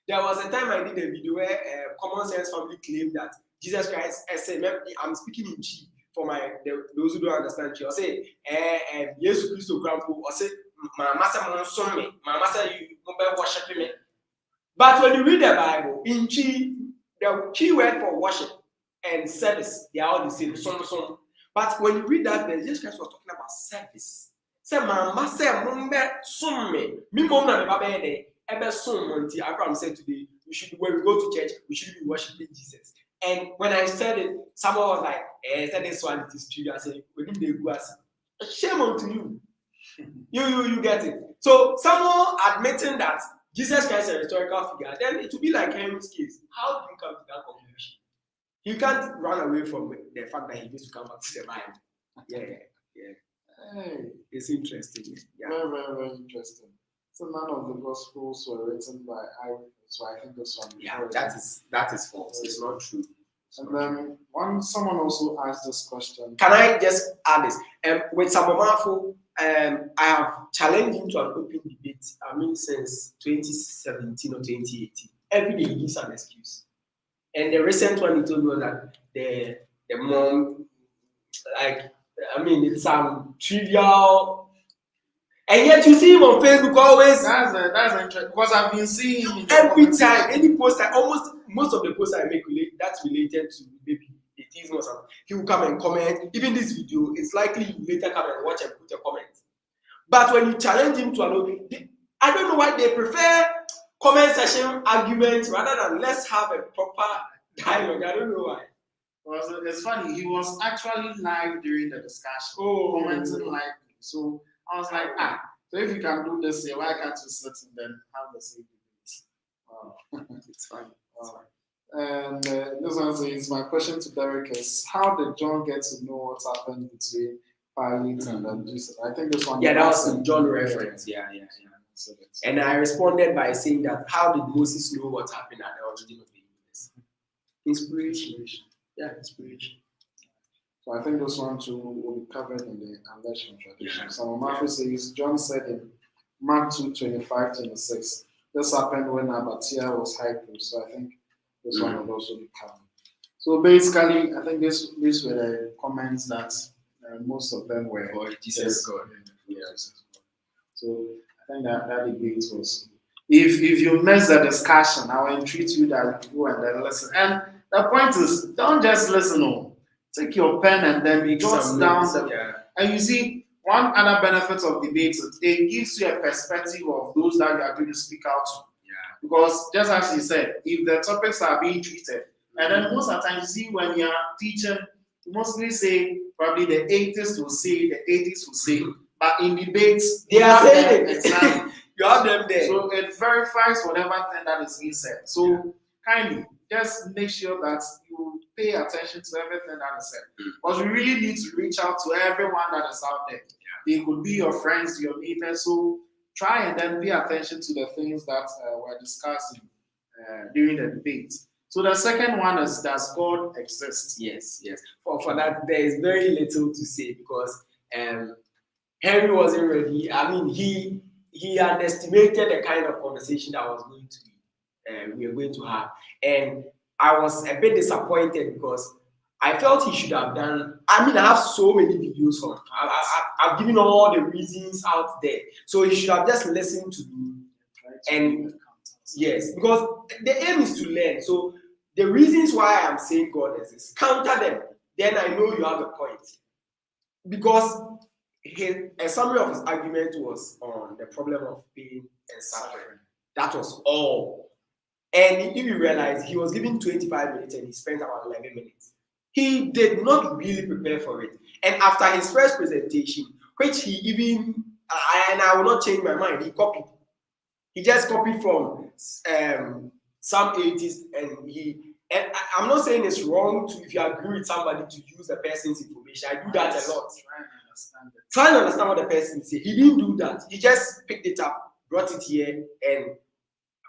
There was a time I did a video where Common Sense Family claimed that Jesus Christ, I'm speaking in Chi for those who don't understand Chi. I say, Jesus Christ, or say, Mama say you worship me. But when you read the Bible, in Chi, the key word for worship and service, they are all the same. But when you read that, Jesus Christ was talking about service. Say, Mama, say, Mumbe, summe. Me, mom, na me babe, ebe sum monti. Abraham said today, when we go to church, we should be worshiping Jesus. And when I said it, someone was like, said this one, it is true. I said, we need to go ask. Shame unto you. You get it. So, someone admitting that Jesus Christ is a historical figure, then it will be like Henry's case. How do you come to that conclusion? You can't run away from the fact that he needs to come back to the Bible. Yeah. Hey, it's interesting. Yeah. Very, very, very interesting. So none of the Gospels were written by eyewitness, so I think this one. Yeah, that is false. It's not true. And then someone also asked this question. Can I just add this? With Samuel Mafu, I have challenged him to an open debate. I mean, since 2017 or 2018, every day he gives an excuse. And the recent one he told me was that the mom, it's some trivial. And yet you see him on Facebook always. That's interesting because I've been seeing him every time, any post most of the posts I make that's related to maybe atheism or something. He will come and comment. Even this video, it's likely you later come and watch and put a comment. But when you challenge him to I don't know why they prefer comment section arguments rather than let's have a proper dialogue. I don't know why. Well, it's funny. He was actually live during the discussion, commenting live. So I was like, so if you can do this here, why can't you sit and then have the same debate? Wow. It's fine. Wow. And this one says, my question to Derek is, how did John get to know what happened between Pilate and Jesus? I think this one. Yeah, that was in John reference. Yeah. And I responded by saying that, how did Moses know what happened at the origin of the universe? Inspiration. Yeah, inspiration. So I think this one too will be covered in the election tradition. Yeah. So Matthew says, John said in Mark 2:25-26, this happened when Abatia was high priest. So I think this one will also be covered. So basically, I think these were the comments that most of them were for Jesus God. Yes. So I think that debate was. If you miss the discussion, I will entreat you that you go and then listen. And the point is, don't just listen. No. Take your pen and then jot down and you see one other benefit of debates, it gives you a perspective of those that you are going to speak out to. Yeah. Because just as you said, if the topics are being treated, and then most of the time you see when you are teaching, you mostly say probably the atheists will say, the atheists will say, but in debates they are saying it. Exactly. You have them there. So it verifies whatever thing that is being said. So kindly just make sure that you pay attention to everything that is said. Because we really need to reach out to everyone that is out there. They could be your friends, your neighbors. So try and then pay attention to the things that were discussed during the debate. So the second one is, does God exist? Yes. For that, there is very little to say because Henry wasn't ready. I mean, he underestimated the kind of conversation that was going to be we were going to have. And I was a bit disappointed because I felt he should have done. I mean, I have so many videos on. I've given all the reasons out there. So he should have just listened to me. And yes, because the aim is to learn. So the reasons why I'm saying God exists, counter them. Then I know you have a point. Because a summary of his argument was on the problem of pain and suffering. That was all. And if you realize, he was given 25 minutes and he spent about 11 minutes. He did not really prepare for it. And after his first presentation, which he even, and I will not change my mind, he copied. He just copied from some 80s, and I'm not saying it's wrong to, if you agree with somebody, to use the person's information. I do that a lot. Trying to understand what the person said. He didn't do that. He just picked it up, brought it here, and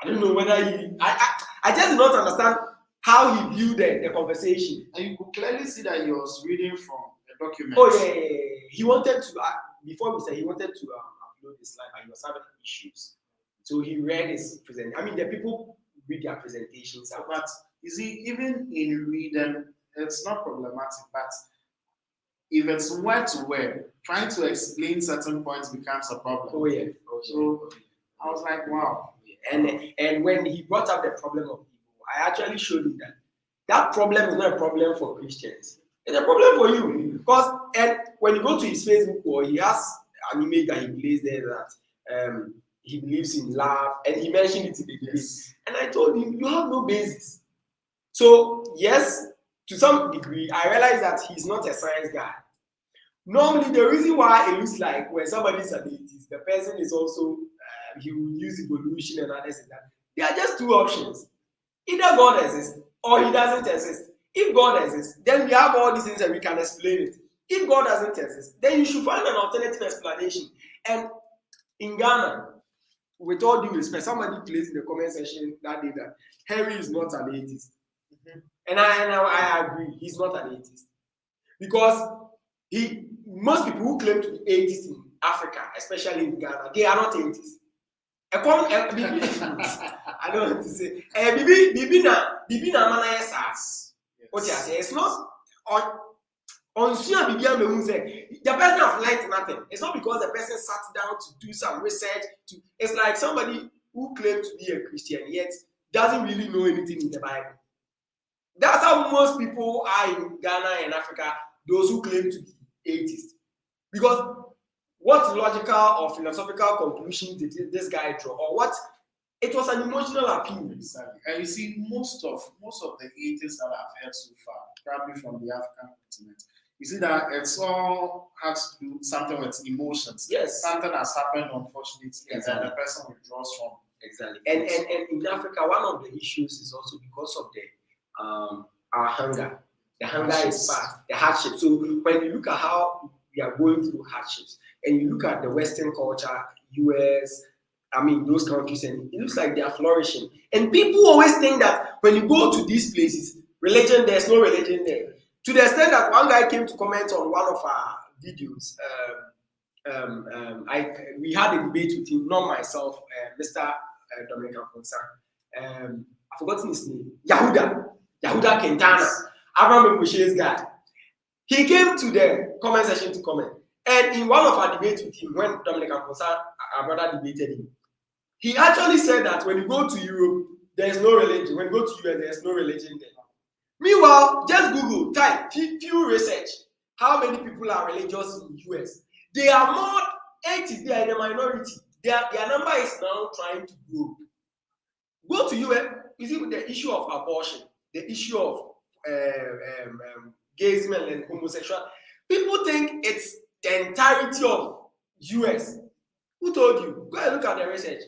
I don't know whether I just did not understand how he viewed the conversation. And you could clearly see that he was reading from a document. Oh yeah. He wanted to, before we said, he wanted to upload the slide, but he was having issues. So he read his presentation. I mean, the people read their presentations out. But you see, even in reading, it's not problematic, but if it's word to word, trying to explain certain points becomes a problem. Oh yeah. So I was like, wow. And when he brought up the problem of evil, I actually showed him that problem is not a problem for Christians. It's a problem for you. Because, and when you go to his Facebook wall, he has an image that he placed there that he believes in love, and he mentioned it in the debate. Yes. And I told him, you have no basis. So, yes, to some degree, I realized that he's not a science guy. Normally, the reason why it looks like when somebody is an atheist, the person is also, he will use evolution and others. There are just two options. Either God exists or he doesn't exist. If God exists, then we have all these things and we can explain it. If God doesn't exist, then you should find an alternative explanation. And in Ghana, with all due respect, somebody placed in the comment section that day that Henry is not an atheist. Mm-hmm. And I agree, he's not an atheist. Because most people who claim to be atheists in Africa, especially in Ghana, they are not atheists. I don't want to say. Bibi na mana yes. What you say? It's not on the person has learned nothing. It's not because the person sat down to do some research. It's like somebody who claims to be a Christian yet doesn't really know anything in the Bible. That's how most people are in Ghana and Africa, those who claim to be atheists. Because what logical or philosophical conclusion did this guy draw? Or what? It was an emotional appeal. Exactly. And you see, most of the atheists that I've heard so far, probably from the African continent, you see that it's all has to do something with emotions. Yes. Something has happened, unfortunately, exactly. And then the person withdraws from. Exactly. And in Africa, one of the issues is also because of our hunger. The hunger is bad, the hardship. So when you look at how we are going through hardships, and you look at the Western culture, US, I mean, those countries, and it looks like they are flourishing. And people always think that when you go to these places, religion, there's no religion there. To the extent that one guy came to comment on one of our videos. We had a debate with him, not myself, Mr. Dominic Afonso. I've forgotten his name. Yahuda Quintana. Abraham Mbushe's guy. He came to the comment section to comment. And in one of our debates with him, when Dominic Afonso, our brother, debated him, he actually said that when you go to Europe, there is no religion. When you go to US, there is no religion there. Meanwhile, just Google, type, few research. How many people are religious in the US? They are more, 80s, they are in the minority. Their number is now trying to grow. Go to US, you see the issue of abortion, the issue of gayism and homosexuality. People think it's the entirety of US. Who told you? Go and look at the research.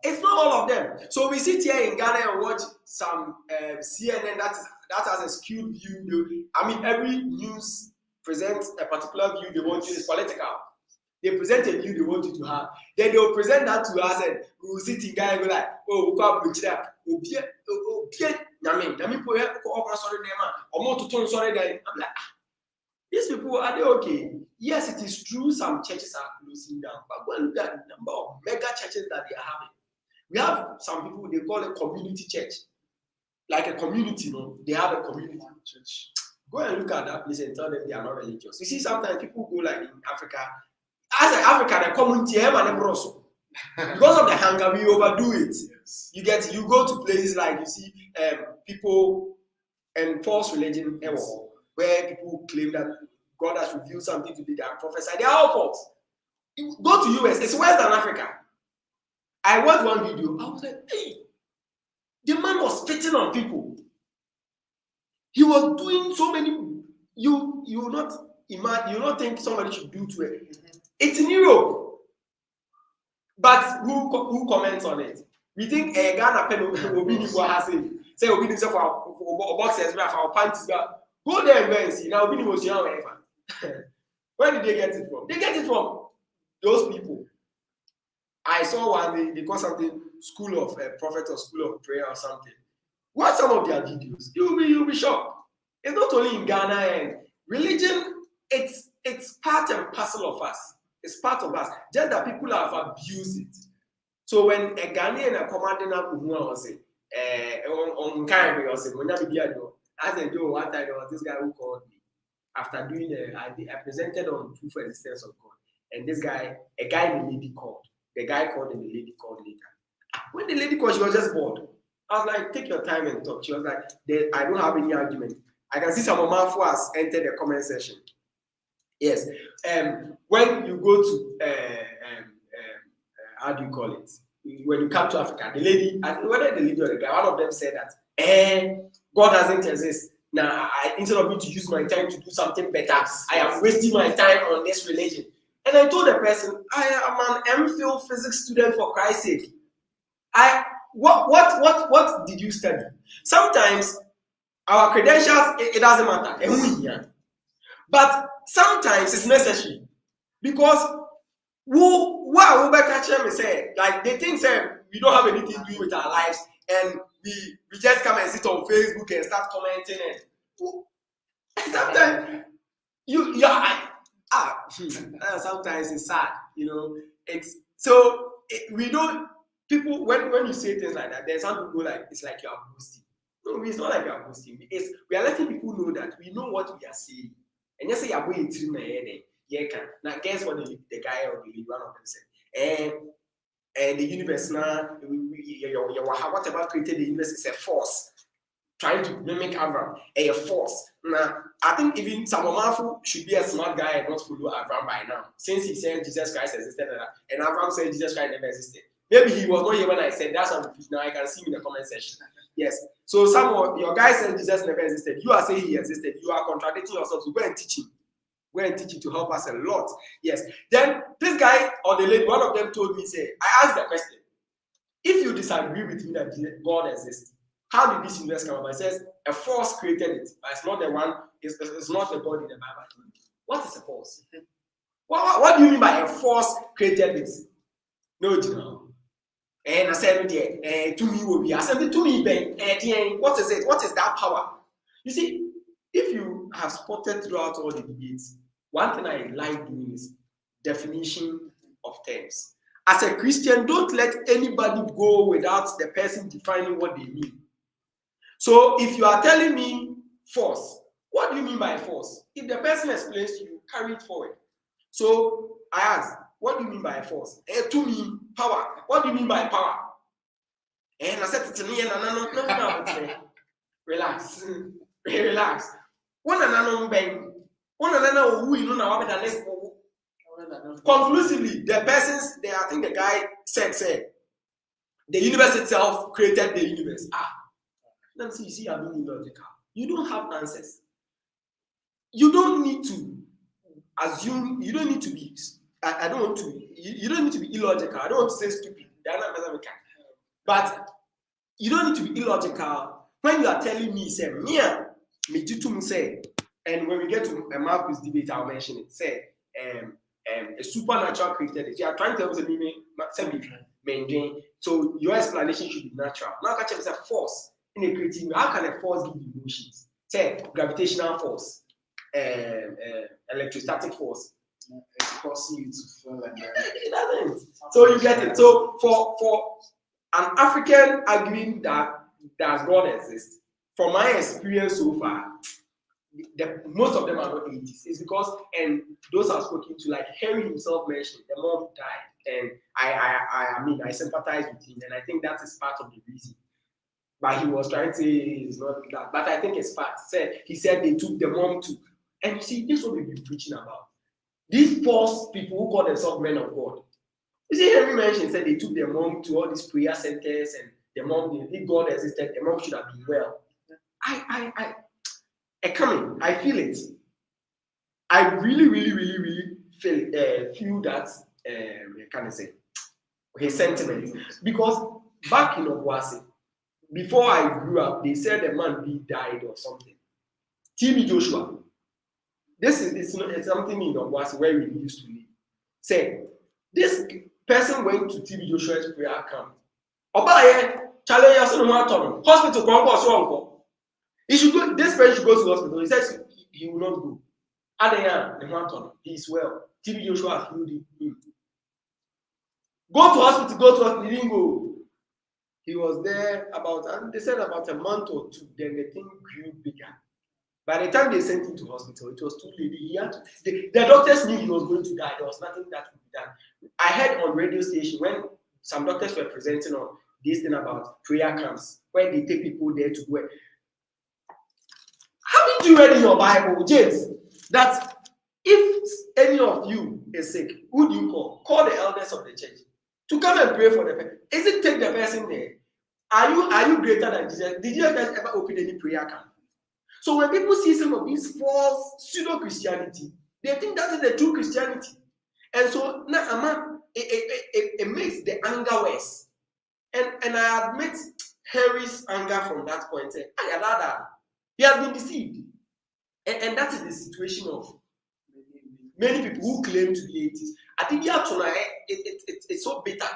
It's not all of them. So we sit here in Ghana and watch some CNN that has a skewed view. I mean, every news presents a particular view they want you. It's political. They present a view they want you to have. Then they will present that to us, and we will sit in Ghana and go like, oh, we can't preach that. I'm like, these people, are they okay? Yes, it is true some churches are closing down, but go and look at the number of mega churches that they are having. We have some people, they call it community church. Like a community, they have a community church. Go and look at that place and tell them they are not religious. You see, sometimes people go like in Africa. As an African, the community, because of the hunger, we overdo it. Yes. You go to places like you see people and false religion where people claim that God has revealed something to me that I prophesy. They are all false. You go to US, it's worse than Africa. I watched one video. I was like, hey, the man was spitting on people. He was doing so many. You will not imagine. You will not think somebody should do to it. It's in Europe, but who comments on it? We think Ghana pen obi ni wa has say obi ni say for boxers for our panties. Go there and go and see. Now obi ni was here wherever. Where did they get it from? They get it from those people. I saw one, they call something School of Prophet or School of Prayer or something. Watch some of their videos. You'll be shocked. It's not only in Ghana, and religion, it's part and parcel of us. It's part of us. Just that people have abused it. So when a Ghanaian a commanding up was say, on Caribbean or say, when I as I do one time there was this guy who called me after doing I presented on proof of existence of God. And this guy, a guy and a lady called. The guy called and the lady called later. When the lady called, she was just bored. I was like, take your time and talk. She was like, I don't have any argument. I can see some of my has entered the comment section. Yes. When you go to, how do you call it? When you come to Africa, the lady, whether the lady or the guy, one of them said that, God doesn't exist. Now, instead of me to use my time to do something better, I am wasting my time on this religion. And I told the person, I am an MPhil physics student for Christ's sake. What did you study? Sometimes our credentials, it doesn't matter. But sometimes it's necessary. Because like they think we don't have anything to do with our lives and we just come and sit on Facebook and start commenting and sometimes sometimes it's sad, it's so we don't people when you say things like that, there's some people like it's like you are boasting. No, it's not like you are boasting. We are letting people know that we know what we are saying. And just say you are going through my head. Now guess what the guy or the one of them said? And the universe now, whatever created the universe is a force trying to mimic Abraham, a force. Now, I think even Samomafu should be a smart guy and not follow Abraham by now, since he said Jesus Christ existed and Abraham said Jesus Christ never existed. Maybe he was not here when I said that's on now. I can see him in the comment section. Yes. So some of your guys said Jesus never existed. You are saying he existed. You are contradicting yourself. So go and teach him. Go and teach him to help us a lot. Yes. Then this guy or the lady, one of them told me, say, I asked the question: if you disagree with me that God exists, how did this universe come about? It says a force created it, but it's not the one. It's not the God in the Bible. What is a force? What do you mean by a force created this? No, you know. And I said, to me will be. I said, to me, Ben. What is it? What is that power? You see, if you have spotted throughout all the debates, one thing I like doing is definition of terms. As a Christian, don't let anybody go without the person defining what they mean. So if you are telling me force, what do you mean by force? If the person explains to you, carry it forward. So I ask, what do you mean by force? To me, power. What do you mean by power? And I said to me, no. Relax. Relax. Conclusively, I think the guy said, the universe itself created the universe. Let me see, you see, I'm being illogical. You don't have answers. You don't need to assume, you don't need to be, I don't want to, you don't need to be illogical. I don't want to say stupid. But you don't need to be illogical when you are telling me, say, and when we get to a Marcus debate, I'll mention it. Say, a supernatural created it. You are trying to tell me, so your explanation should be natural. Now, catch is a force in a creative. How can a force give emotions? Say, gravitational force, electrostatic force. It's causing you to feel like that. It doesn't. So you get it. So for an African arguing that does God exist, from my experience so far, most of them are not atheists. It's because, and those I've spoken to, like Henry himself mentioned, the mom died, and I sympathize with him, and I think that is part of the reason. But he was trying to say it's not that, but I think it's part. He said they took the mom to And you see, this is what we've been preaching about. These false people who call themselves men of God. You see, Henry mentioned, said they took their mom to all these prayer centers, and their mom, if God existed, their mom should have been well. I feel it. I really feel that, can I say, his sentiment. Because back in Obuasi, before I grew up, they said the man died or something. TB Joshua. This is it's something in Obuasi where we used to live. Say, this person went to TB Joshua's prayer camp. Obaye, challenge us in hospital. He should go. This person should go to hospital. He says he will not go. Adaya, he is well. TB Joshua healed him. Go to hospital. He didn't go. He was there and they said about a month or two. Then the thing grew bigger. By the time they sent him to hospital, it was too late. The doctors knew he was going to die. There was nothing that could be done. I heard on radio station when some doctors were presenting on this thing about prayer camps, where they take people there to work. Haven't you read in your Bible, James, that if any of you is sick, who do you call? Call the elders of the church to come and pray for the person. Is it take the person there? Are you greater than Jesus? Did you ever open any prayer camp? So when people see some of these false pseudo-Christianity, they think that is the true Christianity. And so now it makes the anger worse. And I admit Henry's anger from that point. He has been deceived. And that is the situation of many people who claim to be atheists. I think it's so bitter.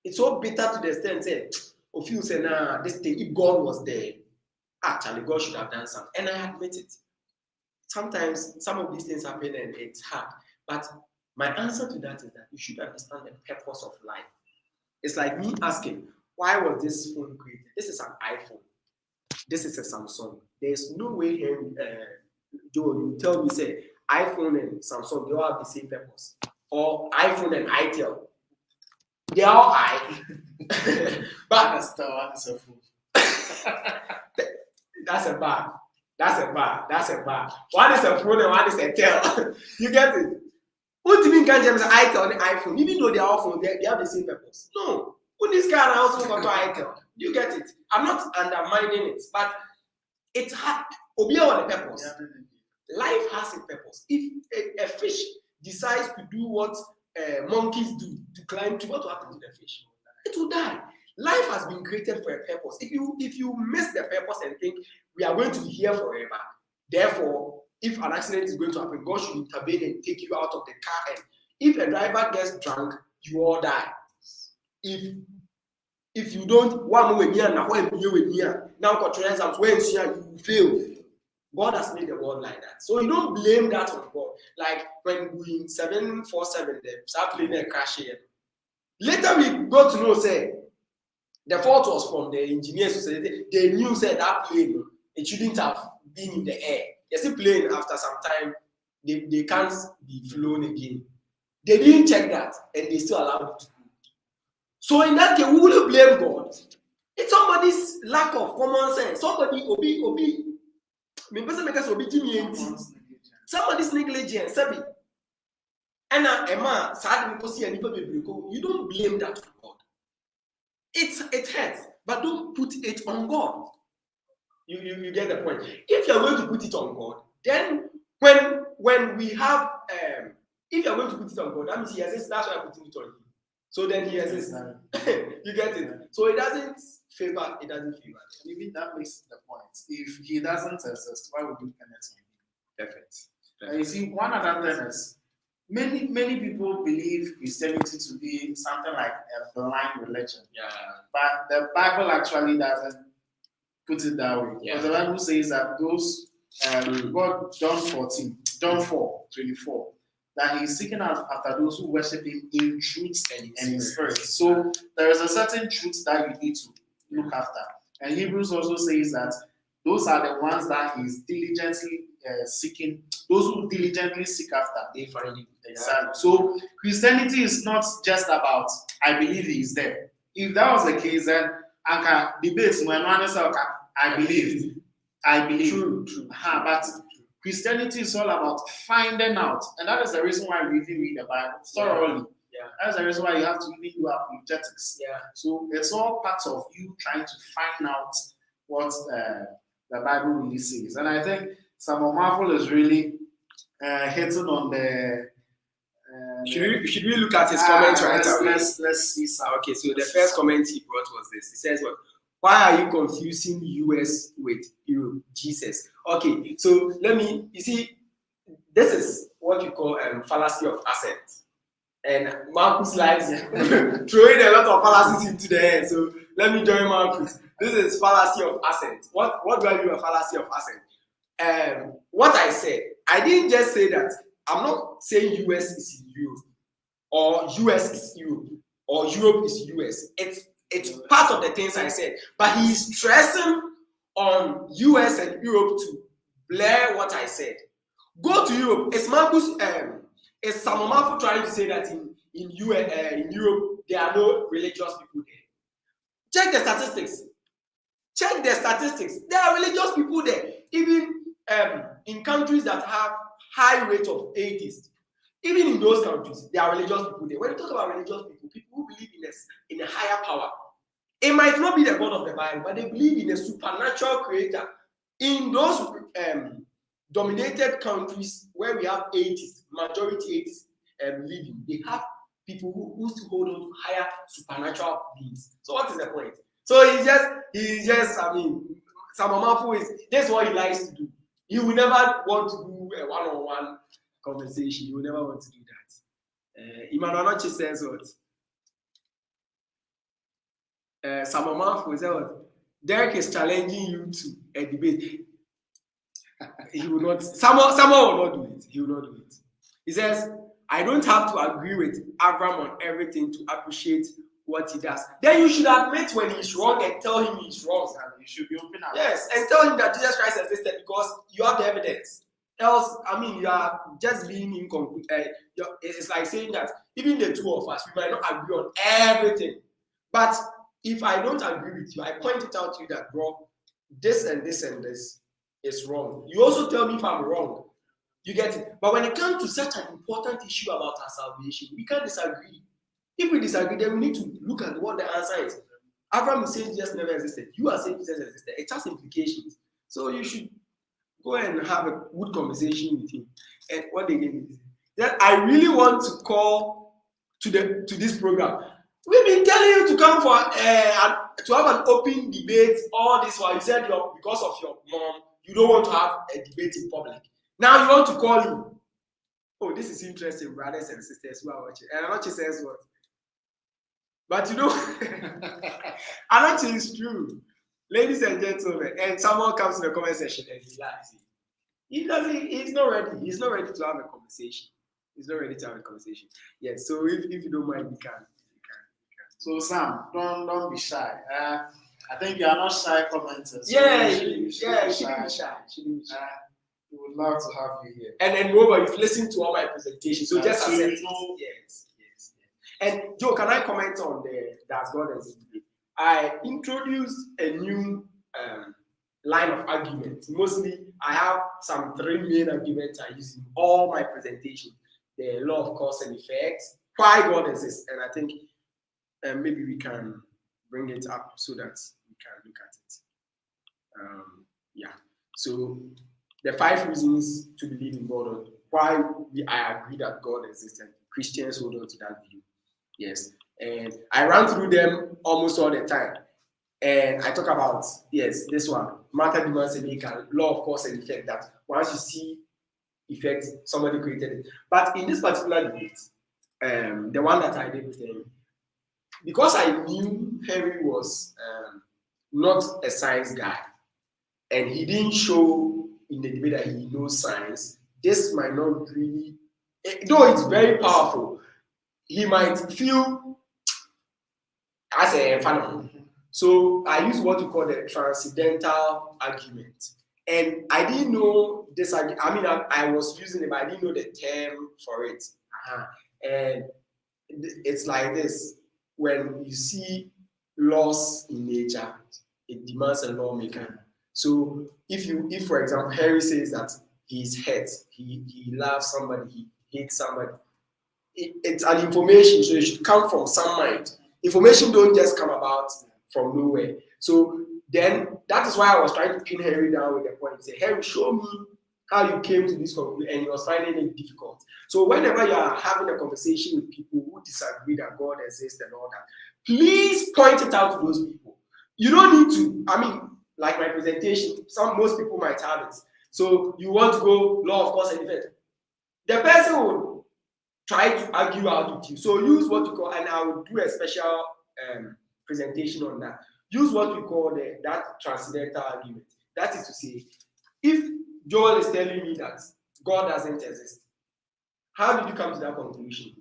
It's so bitter to the extent that if you say, this thing, if God was there, actually God should have done something. And I admit it. Sometimes some of these things happen and it's hard. But my answer to that is that you should understand the purpose of life. It's like me asking, why was this phone created? This is an iPhone. This is a Samsung. There's no way here, Joe, you tell me, say, iPhone and Samsung, they all have the same purpose. Or iPhone and iTel. They are all I. But that's a fool. That's a bad. One is a phone and one is a tel. You get it? What do you mean can't you say iTel and iPhone? Even though they are all phones, they have the same purpose. No. Who this guy also got to iTel? You get it? I'm not undermining it, but it's hard. Obey on the purpose. Life has a purpose. If a fish decides to do what monkeys do, to climb to, what will happen to the fish? It will die. Life has been created for a purpose. If you miss the purpose and think we are going to be here forever, therefore, if an accident is going to happen, God should intervene and take you out of the car. And if a driver gets drunk, you all die. If you don't, now you fail. God has made the world like that. So you don't blame that on God. Like when we in 747, they start playing a crash here. Later we got to know, say, the fault was from the engineers. They knew, say, that plane, it shouldn't have been in the air. They still plane after some time, they can't be flown again. They didn't check that, and they still allowed it to go. So in that case, we wouldn't blame God. It's somebody's lack of common sense. Somebody's negligence. And you don't blame that on God. It hurts, but don't put it on God. You get the point. If you're going to put it on God, then when we have if you're going to put it on God, that means he exists. That's why I'm putting it on him. So then he exists. You get it? So it doesn't favor. Maybe that makes the point. If he doesn't exist, why would you connect him? Perfect. And you see, one other thing is many people believe Christianity to be something like a blind religion. Yeah. But the Bible actually doesn't put it that way. Yeah. Because the Bible says that those God, John 4:24, that he's seeking after those who worship him in truth and in spirit. So there is a certain truth that you need to look after. And Hebrews also says that those are the ones that he's diligently seeking. Those who diligently seek after, they find him. Exactly. So Christianity is not just about I believe he is there. If that was the case, then debates when one is I believe. True. But Christianity is all about finding out, and that is the reason why we really read the Bible thoroughly. Yeah. That's the reason why you have to really do apologetics. Yeah. So it's all part of you trying to find out what the Bible really says. And I think Samuel Marvel is really hitting on the. Should we look at his comment right away? Let's see some. Okay, so the first comment he brought was this. He says, "What? Why are you confusing US with Europe? Jesus." Okay, so you see, this is what you call fallacy of assent. And Marcus likes throwing a lot of fallacies into the air. So let me join Marcus. This is fallacy of assent. What do I mean by fallacy of assent? What I said, I didn't just say that. I'm not saying US is in Europe, or US is Europe, or Europe is US. It's part of the things I said. But he's stressing on US and Europe to blur what I said. Go to Europe. It's Marcus. It's Samuel Marfu trying to say that in Europe there are no religious people there. Check the statistics. There are religious people there. Even in countries that have high rate of atheists, even in those countries, there are religious people there. When you talk about religious people, people who believe in a higher power, it might not be the God of the Bible, but they believe in a supernatural creator. In those dominated countries where we have atheists, majority atheists living, they have people who still hold on to higher supernatural beings. So what is the point? So he's just I mean, Samuel Marfu that's what he likes to do. He will never want to do a one-on-one conversation. He will never want to do that. Emmanuel Noche says what? Samuel Marfu says what? Derek is challenging you to a debate. He will not. Samuel will not do it. He will not do it. He says, I don't have to agree with Avram on everything to appreciate what he does. Then you should admit when he's wrong and tell him he's wrong. You should be open about Yes, and tell him that Jesus Christ existed because you have the evidence. Else, I mean, you are just being incomplete. It's like saying that even the two of us, we might not agree on everything. But if I don't agree with you, I point it out to you that, bro, this and this and this is wrong. You also tell me if I'm wrong. You get it? But when it comes to such an important issue about our salvation, we can't disagree. If we disagree, then we need to look at what the answer is. Abraham is saying Jesus never existed. You are saying Jesus existed. It has implications. So you should go and have a good conversation with him. And what they gave me is that I really want to call to this program. We've been telling you to come for to have an open debate. All this while you said because of your mom, you don't want to have a debate in public. Now you want to call him. Oh, this is interesting, brothers and sisters who are watching. And Anoche says what? But you know, Anoche is true. Ladies and gentlemen, and someone comes in the comment section and he lies. He's not ready. He's not ready to have a conversation. He's not ready to have a conversation. Yes, so if you don't mind, we can. So Sam, don't be shy. I think you are not shy commenters. Yeah, you shouldn't be shy. We would love to have you here. And moreover, you've listened to all my presentations, so just accept it. Yes. And Joe, can I comment on the Does God Exist? I introduced a new line of arguments. Mostly, I have some 3 main arguments I use in all my presentations. The law of cause and effect, why God exists, and I think maybe we can bring it up so that we can look at it. So the 5 reasons to believe in God, why I agree that God exists, and Christians hold on to that view. Yes, and I run through them almost all the time. And I talk about, this one, matter demands a law of cause and effect, that once you see effect, somebody created it. But in this particular debate, the one that I did with him, because I knew Henry was not a science guy, and he didn't show in the debate that he knows science, this might not really, though it's very powerful, he might feel as a fan. So I use what we call the transcendental argument. And I didn't know this, I was using it, but I didn't know the term for it. And it's like this. When you see laws in nature, it demands a lawmaker. So if for example, Henry says that he's hurt, he loves somebody, he hates somebody. It's an information, so it should come from some mind. Information don't just come about from nowhere. So then that is why I was trying to pin Henry down with the point. Say, Henry, show me how you came to this conclusion, and he was finding it difficult. So whenever you are having a conversation with people who disagree that God exists and all that, please point it out to those people. You don't need to, I mean, like my presentation, most people might have it. So you want to go law of cause and effect. The person will try to argue out with you. So use what you call, and I will do a special presentation on that. Use what we call that transcendental argument. That is to say, if Joel is telling me that God doesn't exist, how did you come to that conclusion?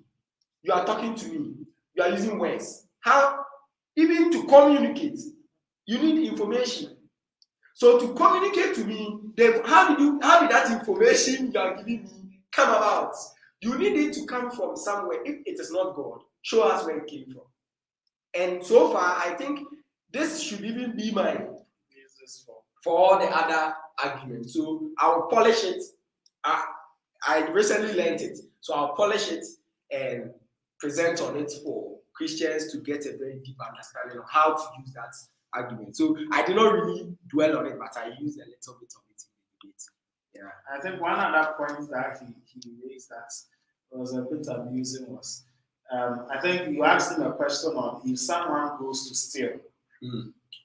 You are talking to me. You are using words. How? Even to communicate, you need information. So to communicate to me, how did that information you are giving me come about? You need it to come from somewhere. If it is not God, show us where it came from. And so far, I think this should even be my basis for all the other arguments. So I'll polish it. I recently learned it, so I'll polish it and present on it for Christians to get a very deep understanding of how to use that argument. So I did not really dwell on it, but I used a little bit of it in the debate. Yeah, I think one other point that he raised that was a bit amusing was, I think you asked him a question on if someone goes to steal,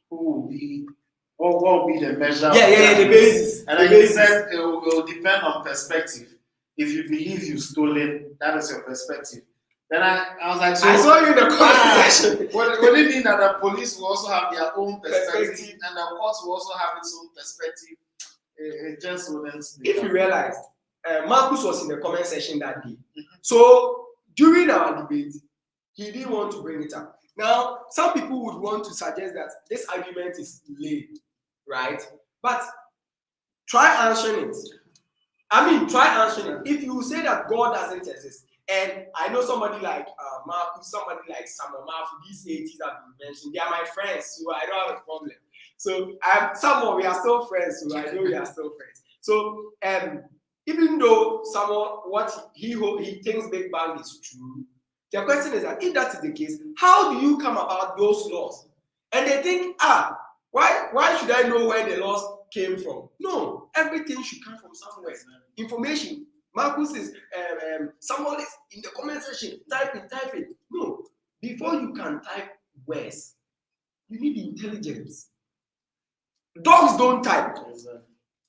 what will be the measure? The basis. And then he said it will depend on perspective. If you believe you've stolen, that is your perspective. Then I was like, so I saw you in the comment section. Would it mean that the police will also have their own perspective and the courts will also have its own perspective? It just wouldn't be. If you realize, Marcus was in the comment section that day. So during our debate, he didn't want to bring it up. Now, some people would want to suggest that this argument is lame, right? But try answering it. Try answering it. If you say that God doesn't exist, and I know somebody like Marcus, somebody like Samuel Mafu, these 80s have been mentioned, they are my friends, so I don't have a problem. So Samuel, we are still friends, so I know we are still friends. So even though Samuel, what he thinks Big Bang is true, the question is that if that is the case, how do you come about those laws? And they think, why should I know where the laws came from? No, everything should come from somewhere. Information. Marcus is, someone is in the comment section, type it. No, before you can type words, you need intelligence. Dogs don't type.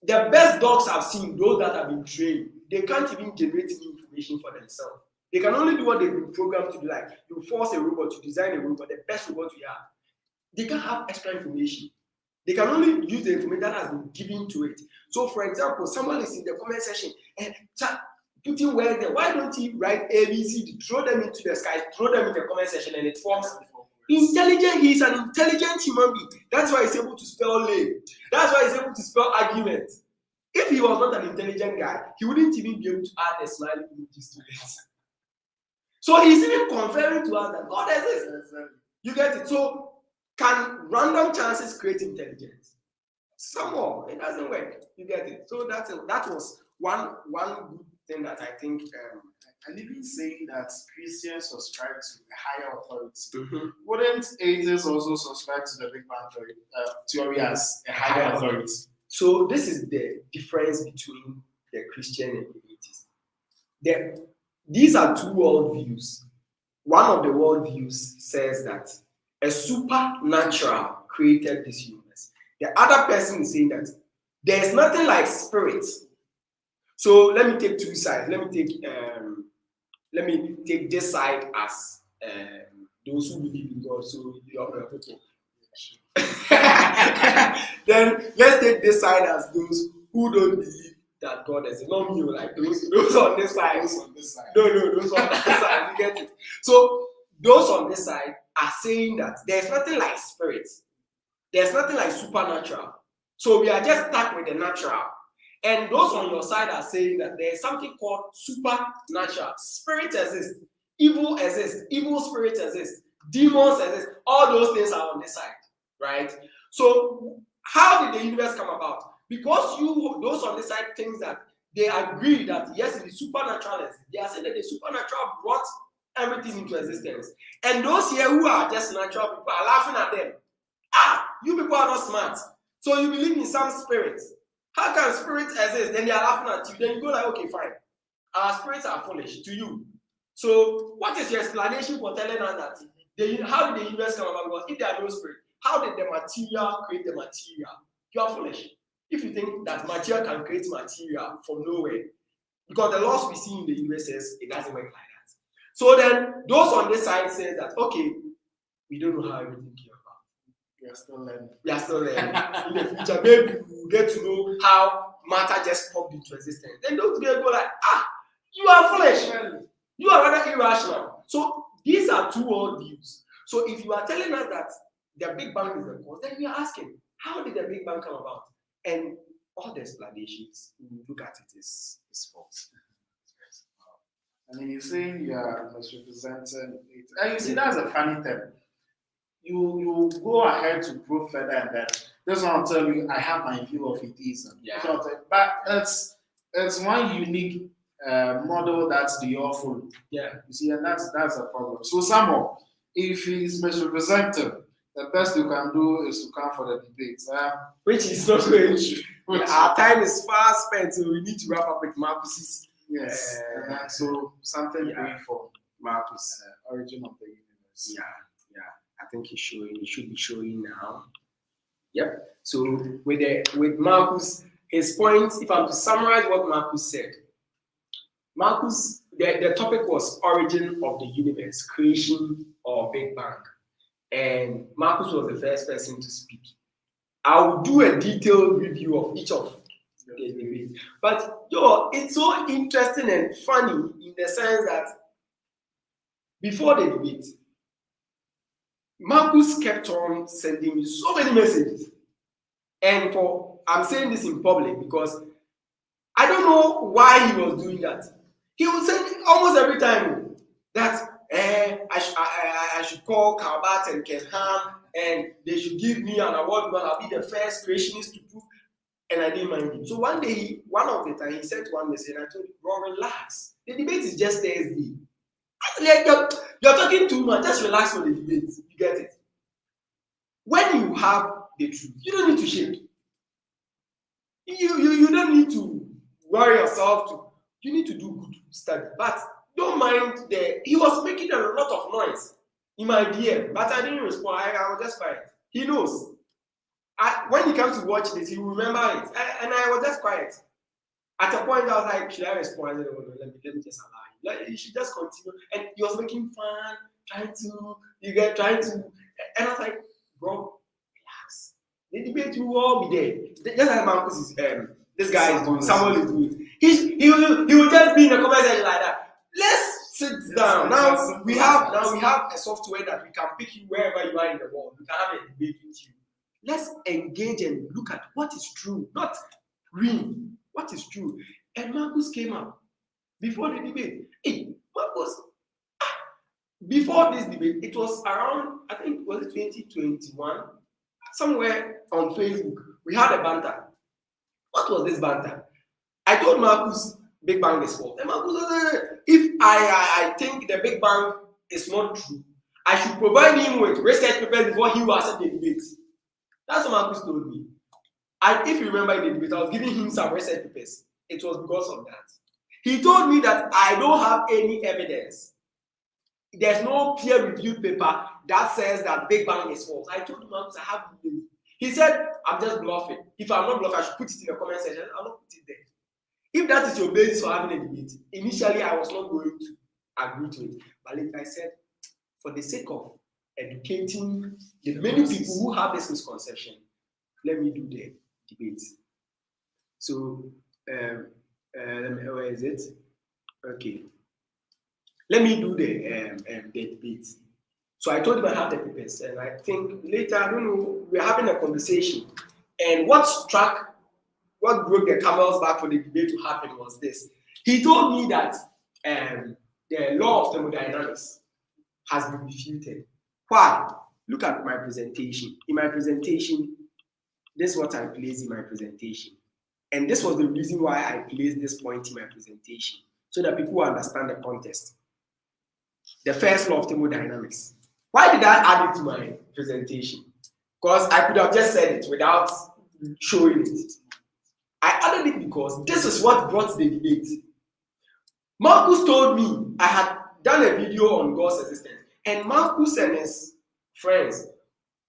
The best dogs I've seen, those that have been trained, they can't even generate any information for themselves. They can only do what they've been programmed to do. Like you force a robot to design a robot, the best robot you have. They can't have extra information. They can only use the information that has been given to it. So, for example, someone is in the comment section and putting words there. Why don't he write ABCD, throw them into the sky, throw them in the comment section, and it forms intelligent. He's an intelligent human being. That's why he's able to spell lame. That's why he's able to spell argument. If he was not an intelligent guy, he wouldn't even be able to add a smiley emojis to it. So he's even confirming to us that God exists. You get it? So can random chances create intelligence? Somehow it doesn't work. You get it? So that was one good thing that I think. And even saying that Christians subscribe to the higher authority, wouldn't atheists also subscribe to the Big Bang theory as a higher authority? So this is the difference between the Christian and the atheist. These are two worldviews. One of the worldviews says that a supernatural created this universe. The other person is saying that there is nothing like spirit. So let me take two sides. Let me take this side as those who believe in God. So you are people. Then let's take this side as those who don't believe that God is not me, like those on this side. Those on this side. No, those on that side. You get it? So those on this side are saying that there's nothing like spirit. There's nothing like supernatural. So we are just stuck with the natural. And those on your side are saying that there's something called supernatural. Spirit exists. Evil exists. Evil spirits exist. Demons exist. All those things are on this side, right? So how did the universe come about? Because those on this side think that they agree that yes, it is supernatural. They are saying that the supernatural brought everything into existence. And those here who are just natural people are laughing at them. You people are not smart. So you believe in some spirits. How can spirits exist? Then they are laughing at you. Then you go like, okay, fine. Our spirits are foolish to you. So what is your explanation for telling us that how did the universe come about? Because if there are no spirit, how did the material create the material? You are foolish. If you think that material can create material from nowhere, because the laws we see in the universe says it doesn't work like that. So then those on this side say that, okay, we don't know how everything came about. We are still learning. We are still learning. In the future, maybe we will get to know how matter just popped into existence. Then those people go like, you are foolish. You are rather irrational. So these are two world views. So if you are telling us that the Big Bang is the cause, then we are asking, how did the Big Bang come about? And all the explanations, when you look at it, is false. I mean, you're saying you are misrepresenting it. And you see, that's a funny thing. You go ahead to prove further, and then this one will tell you, I have my view of atheism. Yeah. But it's one unique model that's the awful. Yeah. You see, and that's a problem. So, Samuel, if he's misrepresented, the best you can do is to come for the debate. Which is not going to. Our time is far spent, so we need to wrap up with Marcus's. Yes. So something going for Marcus. Origin of the Universe. Yeah. I think he's showing. He should be showing now. Yep. So with Marcus, his points. If I'm to summarize what Marcus said, Marcus, the topic was origin of the universe, creation or Big Bang, and Marcus was the first person to speak. I will do a detailed review of each of the debates, but it's so interesting and funny in the sense that before the debate, Marcus kept on sending me so many messages, and I'm saying this in public because I don't know why he was doing that. He would send almost every time that I should call Calvert and Ken Ham and they should give me an award because I'll be the first creationist to prove, and I didn't mind him. So one of the time he sent one message and I told him, bro, relax. The debate is just Thursday. You're talking too much. Just relax for the debate. You get it? When you have the truth, you don't need to shake. You don't need to worry yourself. You need to do good study. But don't mind he was making a lot of noise in my DM, but I didn't respond. I was just quiet. He knows. When he comes to watch this, he will remember it. And I was just quiet. At a point, I was like, should I respond? I said, oh, no, let me just allow you. Like, you should just continue. And he was making fun, trying to. And I was like, bro, relax. The debate will all be there. Just like Marcus is, this guy is doing, Samuel is doing. He will just be in the comment section like that. Let's sit down. Now we have a software that we can pick you wherever you are in the world. We can have a debate with you. Let's engage and look at what is true, not real. What is true? And Marcus came up before the debate. Hey, Marcus, before this debate, it was around, I think, was it 2021? Somewhere on Facebook, we had a banter. What was this banter? I told Marcus Big Bang is false. And Marcus said, if I think the Big Bang is not true, I should provide him with research papers before he was at the debate. That's what Marcus told me. And if you remember in the debate, I was giving him some research papers. It was because of that. He told me that I don't have any evidence. There's no peer-reviewed paper that says that Big Bang is false. I told Marcus I have evidence. He said, I'm just bluffing. If I'm not bluffing, I should put it in the comment section. I'll not put it there. If that is your basis for having a debate, initially I was not going to agree to it. But later I said, for the sake of educating the many people who have this misconception, let me do the debate. So, where is it? Okay. Let me do the debate. So I told him I have the papers, and I think later, I don't know, we're having a conversation. And what broke the camel's back for the debate to happen was this. He told me that the law of thermodynamics has been refuted. Why? Look at my presentation. In my presentation, this is what I placed in my presentation. And this was the reason why I placed this point in my presentation, so that people understand the context. The first law of thermodynamics. Why did I add it to my presentation? Because I could have just said it without showing it. I added it because this is what brought the debate. Marcus told me I had done a video on God's existence, and Marcus and his friends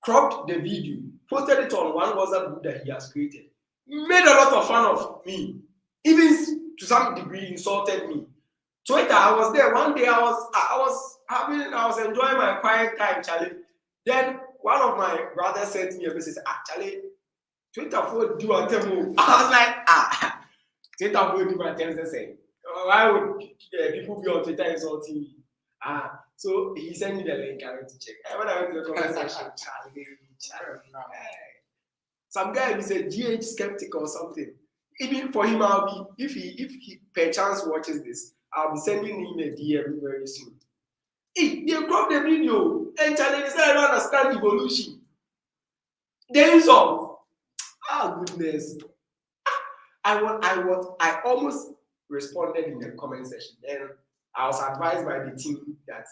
cropped the video, posted it on one WhatsApp group that he has created, made a lot of fun of me, even to some degree insulted me. Twitter, I was there one day. I was enjoying my quiet time, Charlie. Then one of my brothers sent me a message. Charlie, Twitter for do a demo. I was like, Twitter for do a demo. Say, why would people be on Twitter insulting me? So he sent me the link. I went to check. When I went to the comment section, Charlie. Some guy he said GH skeptic or something. Even for him, I'll be if he perchance watches this, I'll be sending him a DM very soon. Hey, they cropped the video and Charlie said I don't understand evolution. The insult. Goodness. I almost responded in the comment section. Then I was advised by the team that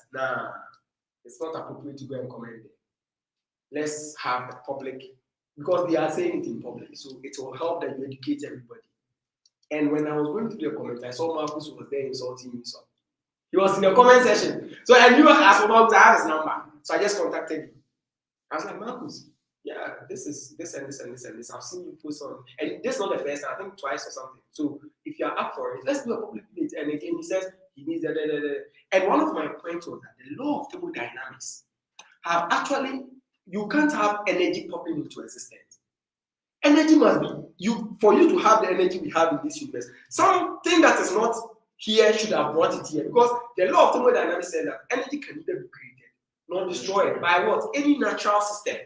it's not appropriate to go and comment there. Let's have a public, because they are saying it in public, so it will help that you educate everybody. And when I was going through the comments, I saw Marcus was there insulting me. So he was in the comment section. So I knew as for Marcus, I have his number. So I just contacted him. I was like, Marcus, yeah, this is this and this and this and this. I've seen you post on, and this is not the first time, I think twice or something. So if you're up for it, let's do a public debate. And again, he says he needs that. And one of my points was that the law of thermodynamics have actually, you can't have energy popping into existence. Energy must be for you to have the energy we have in this universe. Something that is not here should have brought it here, because the law of thermodynamics says that energy can neither be created nor destroyed by what? Any natural system.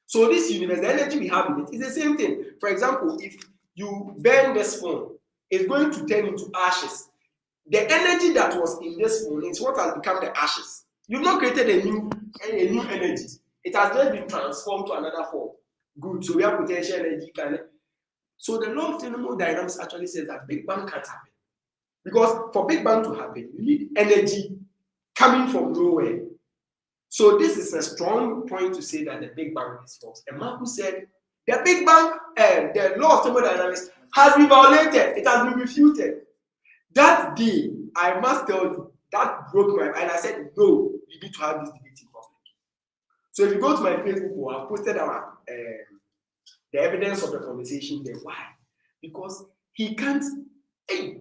So this universe, the energy we have in it is the same thing. For example, if you burn this phone, it's going to turn into ashes. The energy that was in this phone is what has become the ashes. You've not created a new energy. It has just been transformed to another form. Good. So we have potential energy. So the law of thermodynamics actually says that Big Bang can't happen. Because for Big Bang to happen, you need energy coming from nowhere. So this is a strong point to say that the Big Bang is false. And Marcus said the Big Bang and the law of thermodynamics has been violated. It has been refuted. That day, I must tell you, that broke my mind. And I said, no, you need to have this debate in public. So if you go to my Facebook, I've posted the evidence of the conversation there. Why? Because he can't. Hey,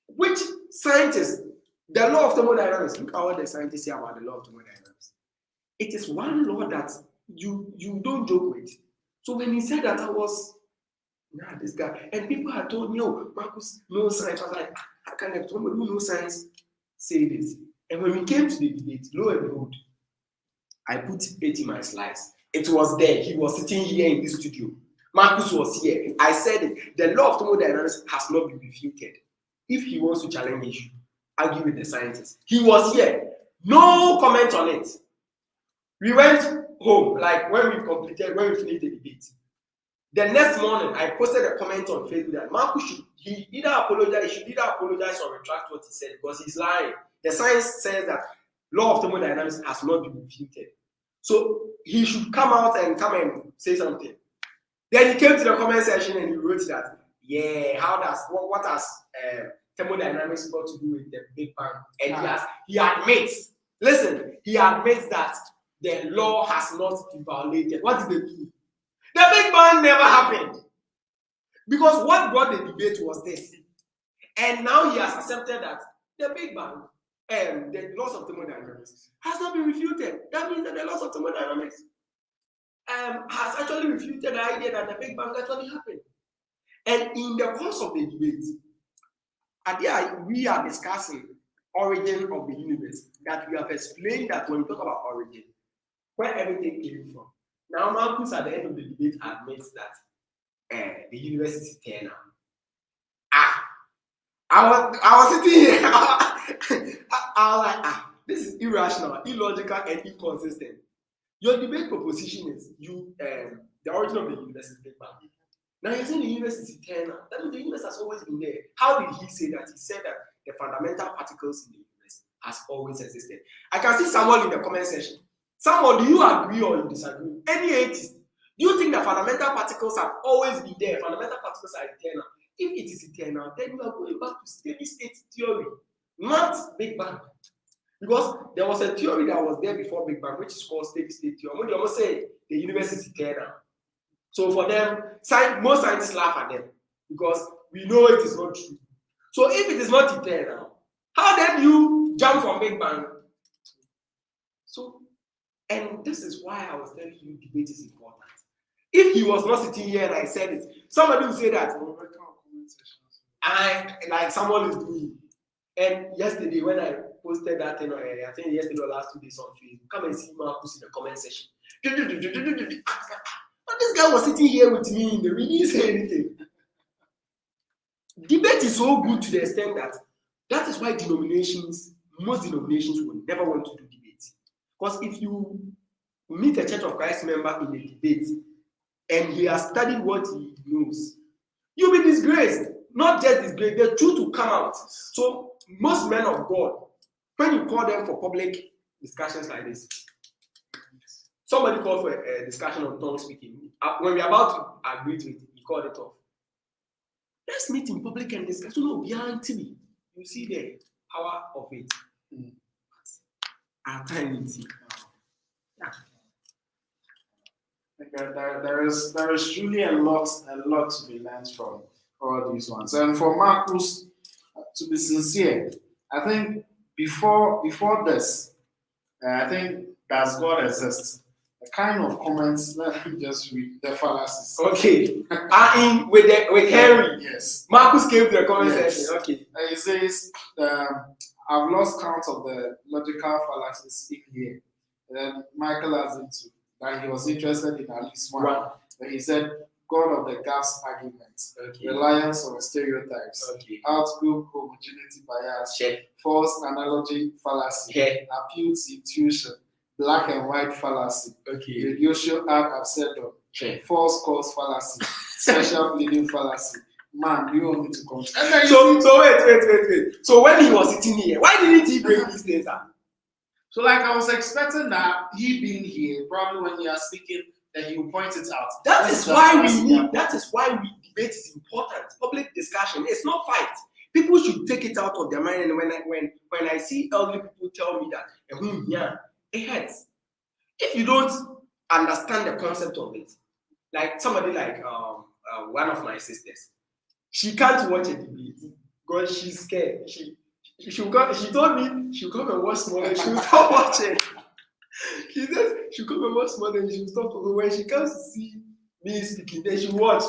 which scientists? The law of thermodynamics. Look at what the scientists say about the law of thermodynamics. It is one law that you don't joke with. So when he said that, I was, this guy. And people had told me, oh, Marcus, no science. I was like, how can somebody who knows science say this? And when we came to the debate, lo and behold, I put it in my slides. It was there. He was sitting here in this studio. Marcus was here. I said it. The law of thermodynamics has not been refuted. If he wants to challenge me, argue with the scientists. He was here. No comment on it. We went home, like when we finished the debate. The next morning, I posted a comment on Facebook that Marcus should either apologize or retract what he said, because he's lying. The science says that law of thermodynamics has not been refuted. So he should come out and say something. Then he came to the comment section and he wrote that, what has thermodynamics got to do with the Big Bang? And he admits that the law has not been violated. What is the meaning? The Big Bang never happened. Because what brought the debate was this. And now he has accepted that the Big Bang and the laws of thermodynamics has not been refuted. That means that the laws of thermodynamics has actually refuted the idea that the Big Bang actually happened. And in the course of the debate, we are discussing origin of the universe, that we have explained that when we talk about origin, where everything came from. Now Marcus at the end of the debate admits that the universe is eternal. I was sitting here. I was like, this is irrational, illogical, and inconsistent. Your debate proposition is the origin of the universe is Big Bang. Now you're saying the universe is eternal. That means the universe has always been there. How did he say that? He said that the fundamental particles in the universe has always existed. I can see someone in the comment section. Someone, do you agree or you disagree? Any atheist, do you think that fundamental particles have always been there? Fundamental particles are eternal. If it is eternal, then you are going back to steady state theory, not Big Bang. Because there was a theory that was there before Big Bang, which is called steady state theory. When they almost say the universe is eternal. So for them, most scientists laugh at them because we know it is not true. So if it is not eternal, how then you jump from Big Bang? So, and this is why I was telling you debate is important. If he was not sitting here and I said it, somebody will say that like someone is doing. And yesterday when I posted that thing, I think yesterday or last 2 days on Facebook, come and see Marcus in the comment section. But this guy was sitting here with me, they really didn't say anything. Debate is so good to the extent that is why most denominations will never want to do debate. Because if you meet a Church of Christ member in a debate and he has studied what he knows, you'll be disgraced. Not just disgraced, the truth will come out. So most men of God, when you call them for public discussions like this, somebody called for a discussion on tongue speaking. When we're about to agree to it, he called it off. Let's meet in public and discuss. No, beyond TV. You see the power of it. Our time is there is truly a lot to be learned from all these ones. And for Marcus, to be sincere, I think before this, I think does God exist? The kind of comments, let me just read the fallacies. Okay. With Henry. Yes. Marcus came to the comment section. Okay. He says, I've lost count of the logical fallacies in here. Then Michael has into that he was interested in at least one. But he said, God of the gaps arguments, reliance on stereotypes, outgroup homogeneity bias, false analogy fallacy, appeal to intuition, black and white fallacy, reductio ad absurdum, false cause fallacy, special bleeding fallacy. Man, you want me to come? So wait. So when he was sitting here, why didn't he bring these things up? So like I was expecting that he being here, probably when you are speaking, that he will point it out. That is why debate is important. Public discussion. It's not fight. People should take it out of their mind. And when I see elderly people tell me that, it hurts. If you don't understand the concept of it, like somebody like one of my sisters, she can't watch a debate because she's scared. She told me she'll come and watch small and she'll stop watching. She says she'll come and watch small and she'll stop. When she comes to see me speaking, then she'll watch.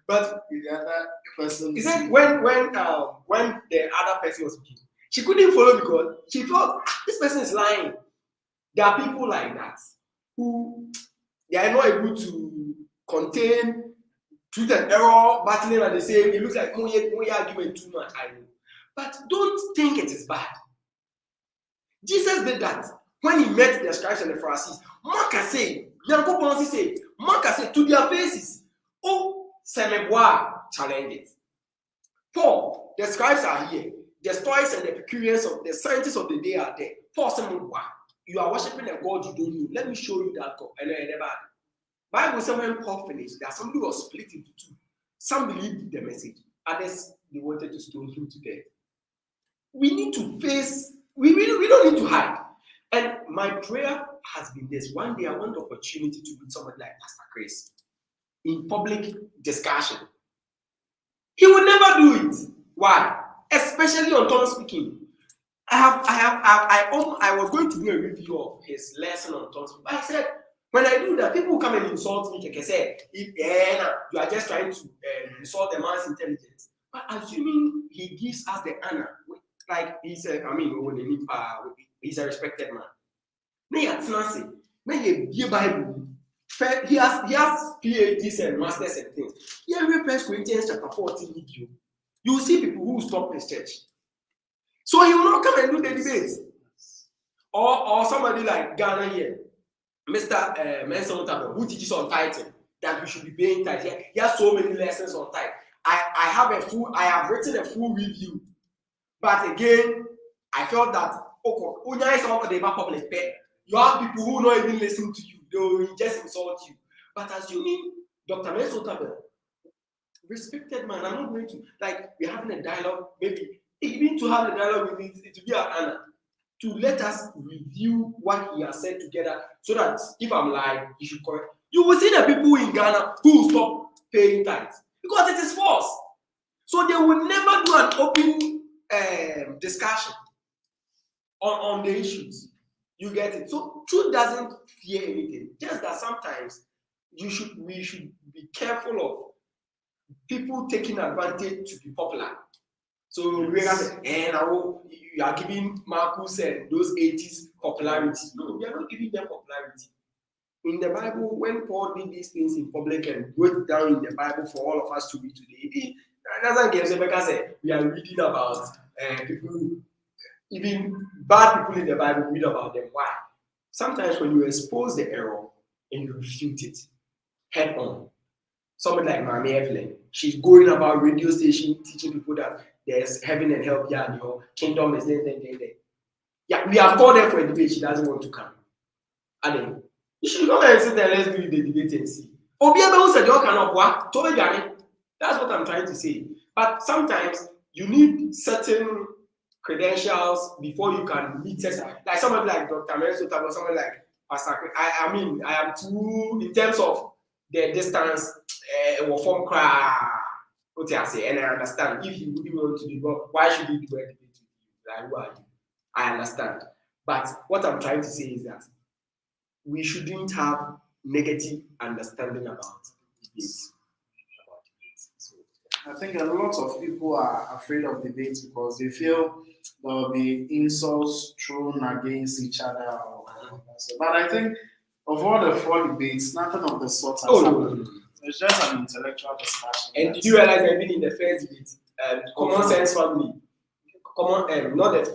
But the other person, he said when the other person was speaking, she couldn't follow because she thought this person is lying. There are people like that who they are not able to contain truth and error, battling and they say it looks like we argument too much. I know. But don't think it is bad. Jesus did that when he met the scribes and the Pharisees. Mark say to their faces, oh, Semebois challenge it. Paul, the scribes are here. The Stoics and the Epicureans of the scientists of the day are there. Paul Semebois, you are worshiping a God you don't know. Let me show you that God. Bible says when Paul finished, that somebody was split into two. Some believed the message, others they wanted to stone him to death. We need to face. We don't need to hide. And my prayer has been this: one day I want the opportunity to meet somebody like Pastor Chris in public discussion. He would never do it. Why? Especially on tongue speaking. I was going to do a review of his lesson on tongue speaking. But I said, when I do that, people come and insult me. Like I said, you are just trying to insult the man's intelligence. But assuming he gives us the honor, like he's a respected man. He has PhDs and masters and things. Here we 1 Corinthians chapter 14 video. You will see people who will stop his church. So he will not come and do the debate. Or somebody like Ghana here, Mr. Mensa Otabe, who teaches on tithing. that we should be paying tithe. He has so many lessons on tithe. I have written a full review, but again, I felt that public, you have people who don't even listen to you, they will just insult you. But assuming Dr. Mensotabel, respected man, I'm not going to, like, we're having a dialogue, maybe even to have a dialogue with it to be an honor to let us review what he has said together, so that if I'm lying, he should correct. You will see the people in Ghana who will stop paying tithes because it is false. So they will never do an open discussion on the issues. You get it? So truth doesn't fear anything. Just that sometimes we should be careful of people taking advantage to be popular. So we are saying, now you are giving Marcus and those 80s popularity. No, we are not giving them popularity. In the Bible, when Paul did these things in public and wrote down in the Bible for all of us to read today, doesn't get because we are reading about people, even bad people in the Bible, read about them. Why? Sometimes when you expose the error and you refute it head on, somebody like Mami Evelyn, she's going about radio station teaching people that there's heaven and hell, yeah, your kingdom is there. Yeah, we have called her for a debate. She doesn't want to come. And then you should come and sit there, let's do the debate and see. That's what I'm trying to say. But sometimes you need certain credentials before you can meet us. Like somebody like Dr. Mensotabel or somebody like Pastor. I mean, I am too, in terms of the distance, from what I say, and I understand if you really want to do it, why should we do a debate with you? Like, who are you? I understand. But what I'm trying to say is that we shouldn't have negative understanding about debates. So I think a lot of people are afraid of debates because they feel there will be insults thrown against each other. But I think of all the 4 debates, nothing of the sort has happened. It's just an intellectual discussion. And did you realize that even in the first debate, Common Sense Family, not that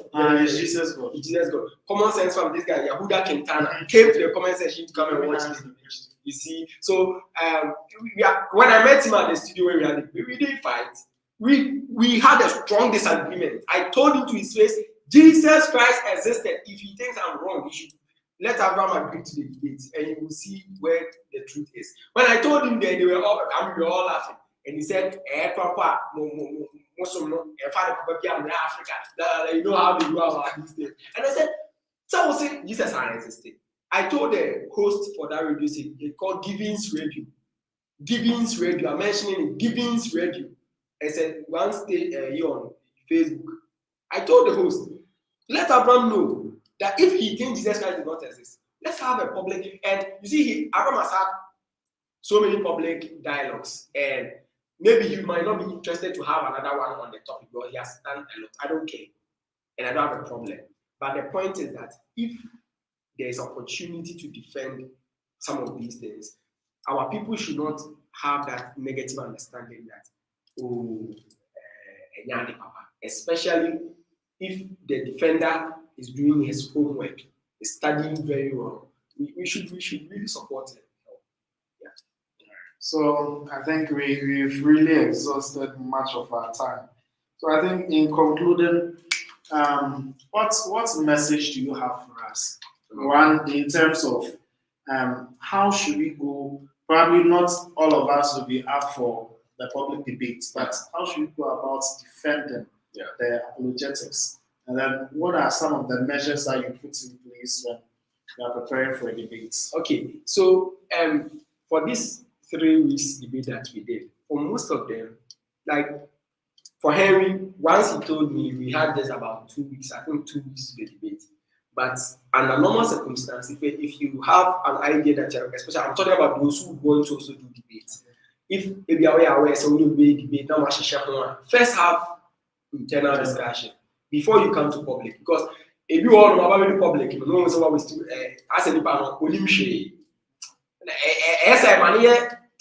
it's Jesus God. Jesus God. Common Sense Family, this guy Yahuda Quintana came to the comment section to come and watch this debate. You see, so when I met him at the studio where we didn't fight. We had a strong disagreement. I told him to his face, Jesus Christ existed. If he thinks I'm wrong, he should let Abraham agree to the debate, and you will see where the truth is. When I told him that, we were all laughing, and he said, Papa, no, Africa. You know how they go about these things. And I said, so I say Jesus existed. I told the host for that radio station, they called Givings Radio. Givings Radio, I'm mentioning it, Givings Radio. I said, once they here on Facebook, I told the host, let Abraham know that if he thinks Jesus Christ did not exist, let's have a public. And you see, Abraham has had so many public dialogues, and maybe you might not be interested to have another one on the topic, but he has done a lot. I don't care, and I don't have a problem. But the point is that if there is opportunity to defend some of these things, our people should not have that negative understanding that, especially if the defender is doing his homework, is studying very well. We should really support it. Yeah. So I think we've really exhausted much of our time. So I think in concluding, what message do you have for us? One, in terms of how should we go? Probably not all of us will be up for the public debates, but how should we go about defending the apologetics? And then what are some of the measures that you put in place when you are preparing for a debate? Okay, so for this 3 weeks debate that we did, for most of them, like for Henry, once he told me we had just about 2 weeks, I think 2 weeks to the debate. But under normal circumstances, if you have an idea that you're, especially I'm talking about those who want to also do debates. If you are aware, so we'll be debate now, first have internal discussion before you come to public. Because if you all know about the public, you know what we still as a department,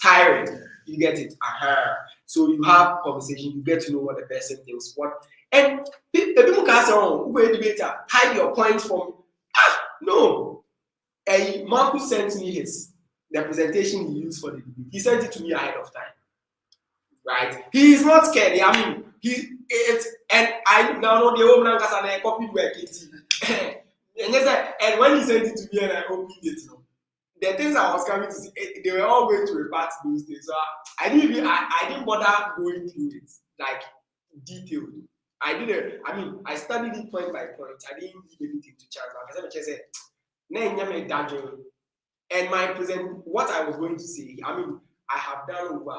tiring, you get it. So you have conversation, you get to know what the person thinks. And people can say, "Oh, who debater? Hide your points from." No. Marcus sent me his. the presentation he used for the debate. He sent it to me ahead of time. Right? He is not scared. I mean, and I now know the woman and I copied work it. And when he sent it to me and I opened it, the things I was coming to see, they were all going to repart those days. So I didn't bother going through it like detailed. I studied it point by point. I didn't give anything to chance. Like I said, and what I was going to say, I have done over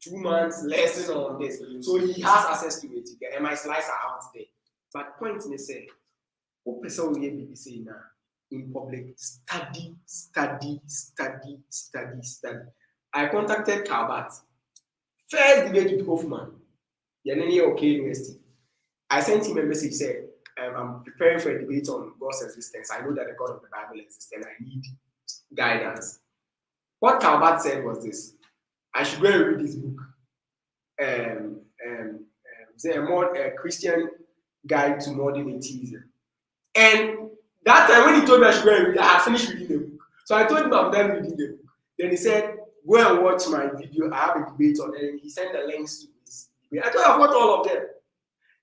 2 months lesson on this. So he has access to it, and my slides are out there. But point in say, what person will be saying now in public? Study. I contacted Calvert. First debate with Hoffman. Okay, University. I sent him a message said, I'm preparing for a debate on God's existence. I know that the God of the Bible exists and I need guidance. What Calvert said was this: I should go and read this book. A Christian Guide to Modern Atheism. And that time when he told me I should go and read it, I had finished reading the book. So I told him I'm done reading the book. Then he said, go and watch my video. I have a debate on it. And he sent the links to his debate. I thought I've watched all of them.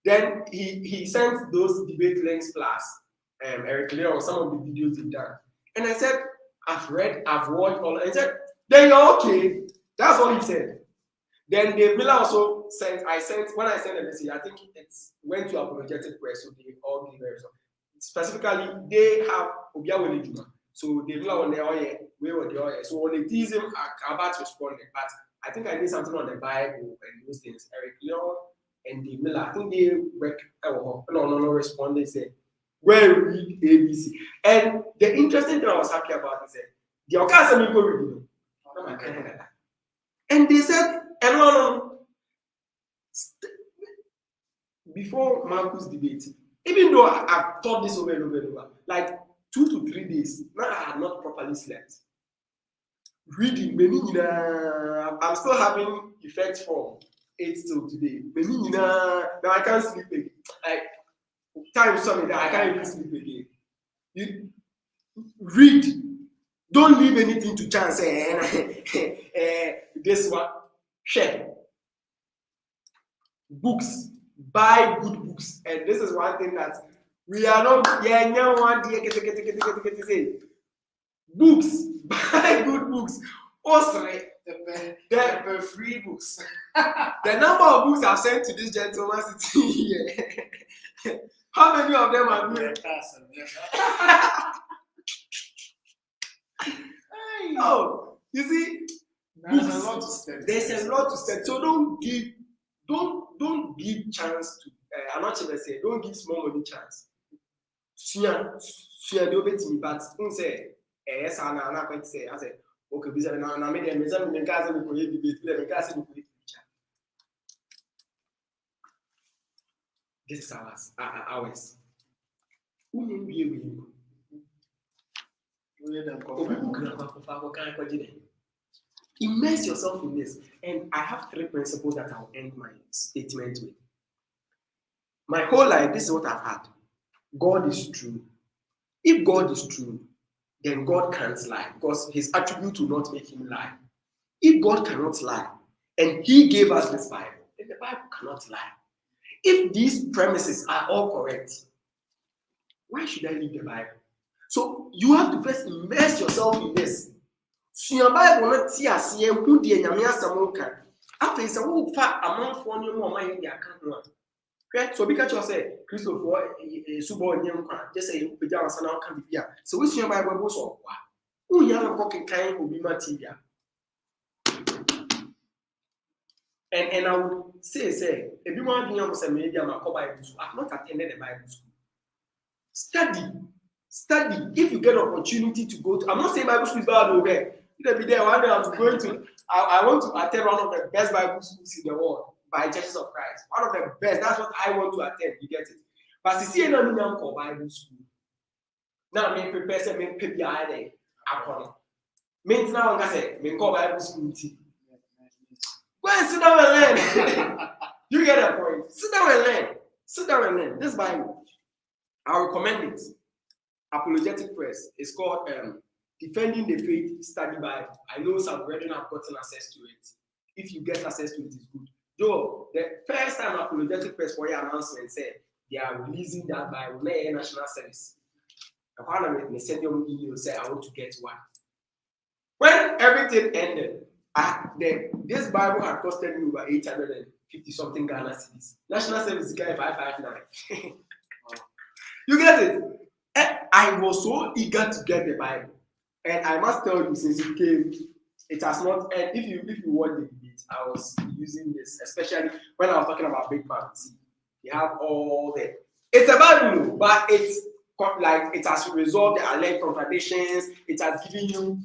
Then he sent those debate links plus Eric Lear on some of the videos he'd done. And I said, I've watched all. And he said, then you're okay. That's all he said. Then Dave Miller also sent, when I sent a message, I think it went to Apologetic Press, so they all gave it. Specifically, they have Obiawele Juma. So Dave Miller on the oil, we were the oil. So on the theism, Calvert responded. But I think I did something on the Bible and those things. Eric Leon and Dave Miller, I think they work. No, responded. They said, well, read ABC. And the interesting thing I was happy about is that the Okasa people read it. And they said, before Marcus debate, even though I've taught this over and over, like 2 to 3 days, now I had not properly slept. Reading, I'm still having effects from 8 till today. Now I can't sleep again. Like, time something that I can't even sleep again. You read. Don't leave anything to chance. This one, share. Books. Buy good books. And this is one thing that we are not. Books. Buy good books. Also, the free books. The number of books I've sent to this gentleman sitting here. How many of them are new? Oh, you see, there's a lot to study. There's a lot to study. So don't give chance to. I'm not sure say don't give small money chance. They obey me, but say yes, I'm not going to say. I said okay, because now I made them. Me casa me colher debate. Me casa me colher teacher. This is ours. Who may be with you? Immerse yourself in this. And I have 3 principles that I'll end my statement with. My whole life, this is what I've had. God is true. If God is true, then God can't lie, because his attribute will not make him lie. If God cannot lie, and he gave us this Bible, then the Bible cannot lie. If these premises are all correct, why should I leave the Bible? So you have to first immerse yourself in this. So your Bible not see as ye who the nyame asam kan. After say who fa amanfo ne mo man ye aka ho. Okay? So because you say Christopher subo nyem kwa, just say you pejam sana o kan bibia. So we see your Bible go so kwa. Who ya no ko kan obi material. And I would say if you want to say maybe I'm a Bible school, I've not attended a Bible school. Study. If you get an opportunity to go to, I'm not saying Bible school is bad over. It'll be there one day. I want to attend one of the best Bible schools in the world by Churches of Christ. One of the best. That's what I want to attend. You get it? But see, I don't know for Bible school. Now, me prepare say me pay behind there. Akon. Means now I say me call Bible school. Go and sit down and learn. You get that point? Sit down and learn. This Bible, I recommend it. Apologetic Press. It's called Defending the Faith Study Bible. I know some brethren have gotten access to it. If you get access to it, it's good. Though the first time Apologetic Press for your announcement said they are releasing that Bible, national service. They sent your email say I want to get one. When everything ended, this Bible had costed me over 850 something Ghana cedis. National service guy 559. You get it? And I was so eager to get the Bible. And I must tell you, since it came, it has not. And if you watch the debate, I was using this, especially when I was talking about big parts. You have all the. It's a Bible, but it's like it has resolved the alleged contradictions. It has given you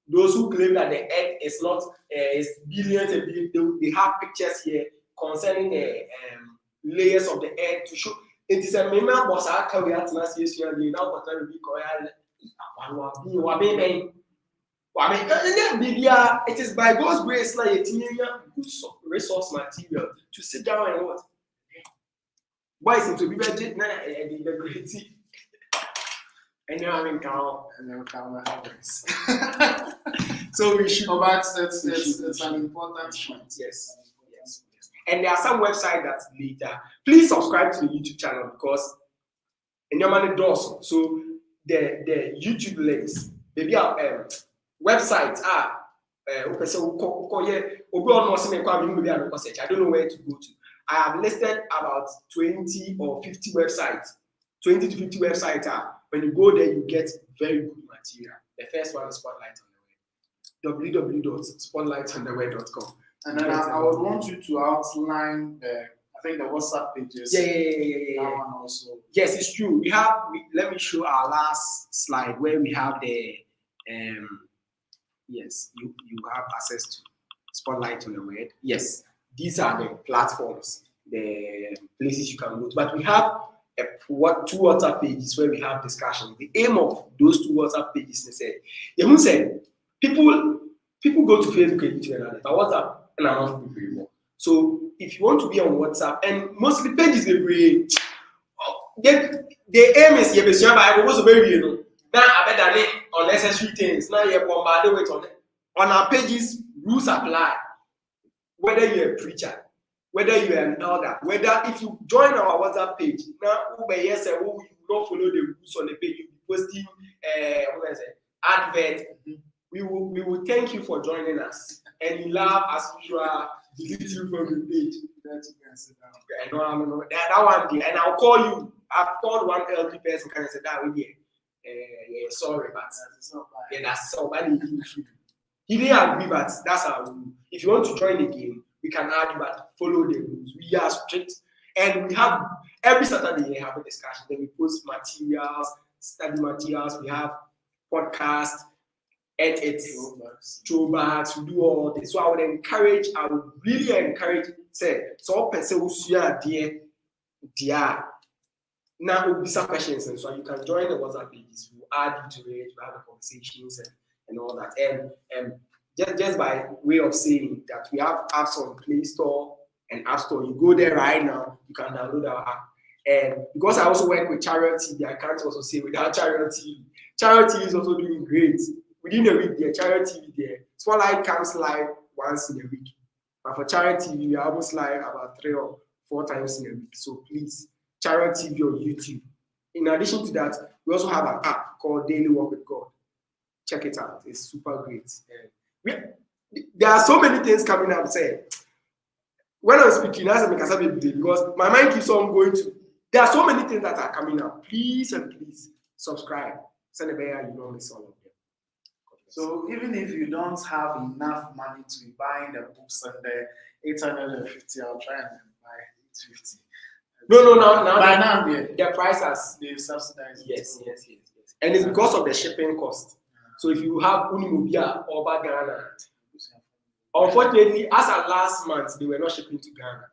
those who claim that the earth is not is billions and billions. They have pictures here concerning the layers of the earth to show. It is a memo boss. I can be at last year's year. You know what I mean? It is by God's grace like a good resource material to sit down and what? Why is it to be very great? And now I'm in Cal and then Cal. So we should. But it's an important point. Yes. And there are some websites that later. Please subscribe to the YouTube channel because in your money does so the YouTube links, maybe websites are I don't know where to go to. I have listed about 20 or 50 websites. 20 to 50 websites are when you go there, you get very good material. The first one is Spotlight on the Web. www.spotlightontheweb.com. And then I would want you to outline the WhatsApp pages. Yeah. That one also. Yes, it's true. Let me show our last slide where we have the yes, you have access to Spotlight on the Web. Yes, these are the platforms, the places you can go to. But we have two WhatsApp pages where we have discussion. The aim of those two WhatsApp pages is say people go to Facebook and YouTube but WhatsApp and I'm not people anymore. So if you want to be on WhatsApp, and mostly pages they bring, the aim is you Bible was very now I better unnecessary things. Now you bombarded with on our pages, rules apply. Whether you're a preacher, whether you're an elder, whether if you join our WhatsApp page, now yes, you don't follow the rules on the page, you'll be posting advert. We will thank you for joining us. And you laugh as usual, delete you from the page. I know that one day, and I'll call you. I've called one LP person and said that we yeah, sorry, but that's so bad. He didn't agree, but that's our rule. If you want to join the game, we can add you, but follow the rules. We are strict, and we have every Saturday we have a discussion. Then we post materials, study materials. We have podcasts, edits, throwbacks. We do all this. So I would really encourage. Say so, person who see dear. Now we'll be some questions, and so you can join the WhatsApp pages. We'll add you to it. We'll have the conversations and all that. And just by way of saying that we have apps on Play Store and App Store. You go there right now, you can download our app. And because I also work with Chariot TV, I can't also say without Chariot TV. Chariot TV is also doing great. Within a week, there, Chariot TV there. Spotlight comes live once in a week. But for Chariot TV, we are almost live about 3 or 4 times in a week. So please, Chariot TV on YouTube. In addition to that, we also have an app called Daily Walk with God. Check it out. It's super great. There are so many things coming up. Say, when I'm speaking, as a because my mind keeps on going to. There are so many things that are coming up. Please and please subscribe. Send a bear, you don't miss all of them. So even if you don't have enough money to be buying the books and the 850, I'll try and buy 850. No. By now, the price has they've subsidized. Yes. And it's because of the shipping cost. So if you have Unimobia or Ghana, unfortunately, as of last month, they were not shipping to Ghana.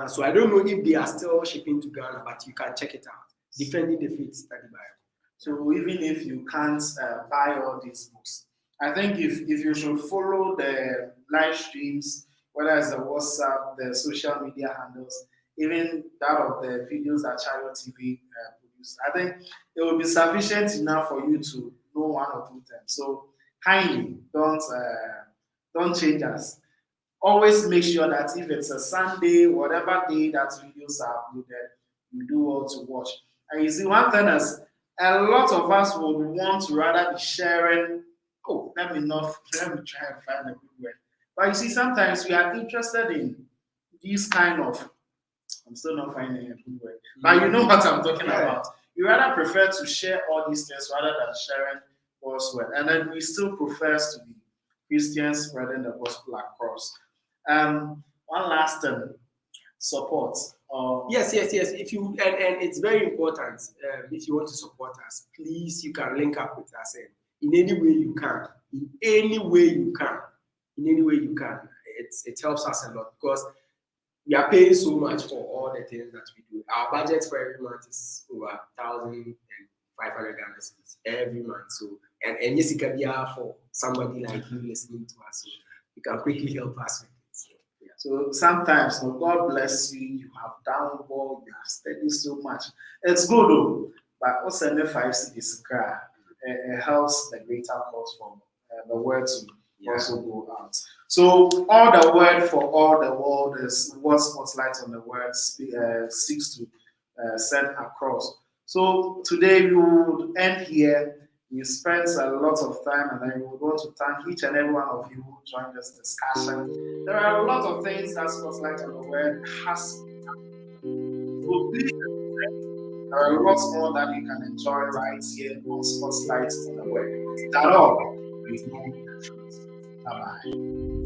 So I don't know if they are still shipping to Ghana, but you can check it out. Defending the Faith Study Bible. So even if you can't buy all these books, I think if you should follow the live streams, whether it's the WhatsApp, the social media handles, even that of the videos that Chariot TV produce, I think it will be sufficient enough for you to know know 1 or 2 times. So kindly don't change us. Always make sure that if it's a Sunday, whatever day that videos are uploaded, you do well to watch. And you see, one thing is, a lot of us would want to rather be sharing. Oh, let me try and find a good word. But you see, sometimes we are interested in these kind of. I'm still not finding a good word, but you know what I'm talking about. You rather prefer to share all these things rather than sharing God's word, and then we still profess to be Christians spreading the gospel across. One last thing, support. Yes. If you and it's very important. If you want to support us, please you can link up with us in any way you can. In any way you can. In any way you can. It helps us a lot because we are paying so much for all the things that we do. Our budget for every month is over 1,500 Ghana cedis every month. So and yes, it can be for somebody like you listening to us. So you can quickly help us with it. So sometimes, God bless you. You have done well. You have studied so much. It's good though, but also the 5 cedis it helps the greater cause for the word to also go out. So all the word for all the world is what Spotlight on the Word seeks to send across. So today we would end here. We spent a lot of time, and I would want to thank each and every one of you who joined this discussion. There are a lot of things that Spotlight on the Word has. So please, there are lots more that you can enjoy right here on Spotlight on the Word. That all, we know the truth. Bye bye.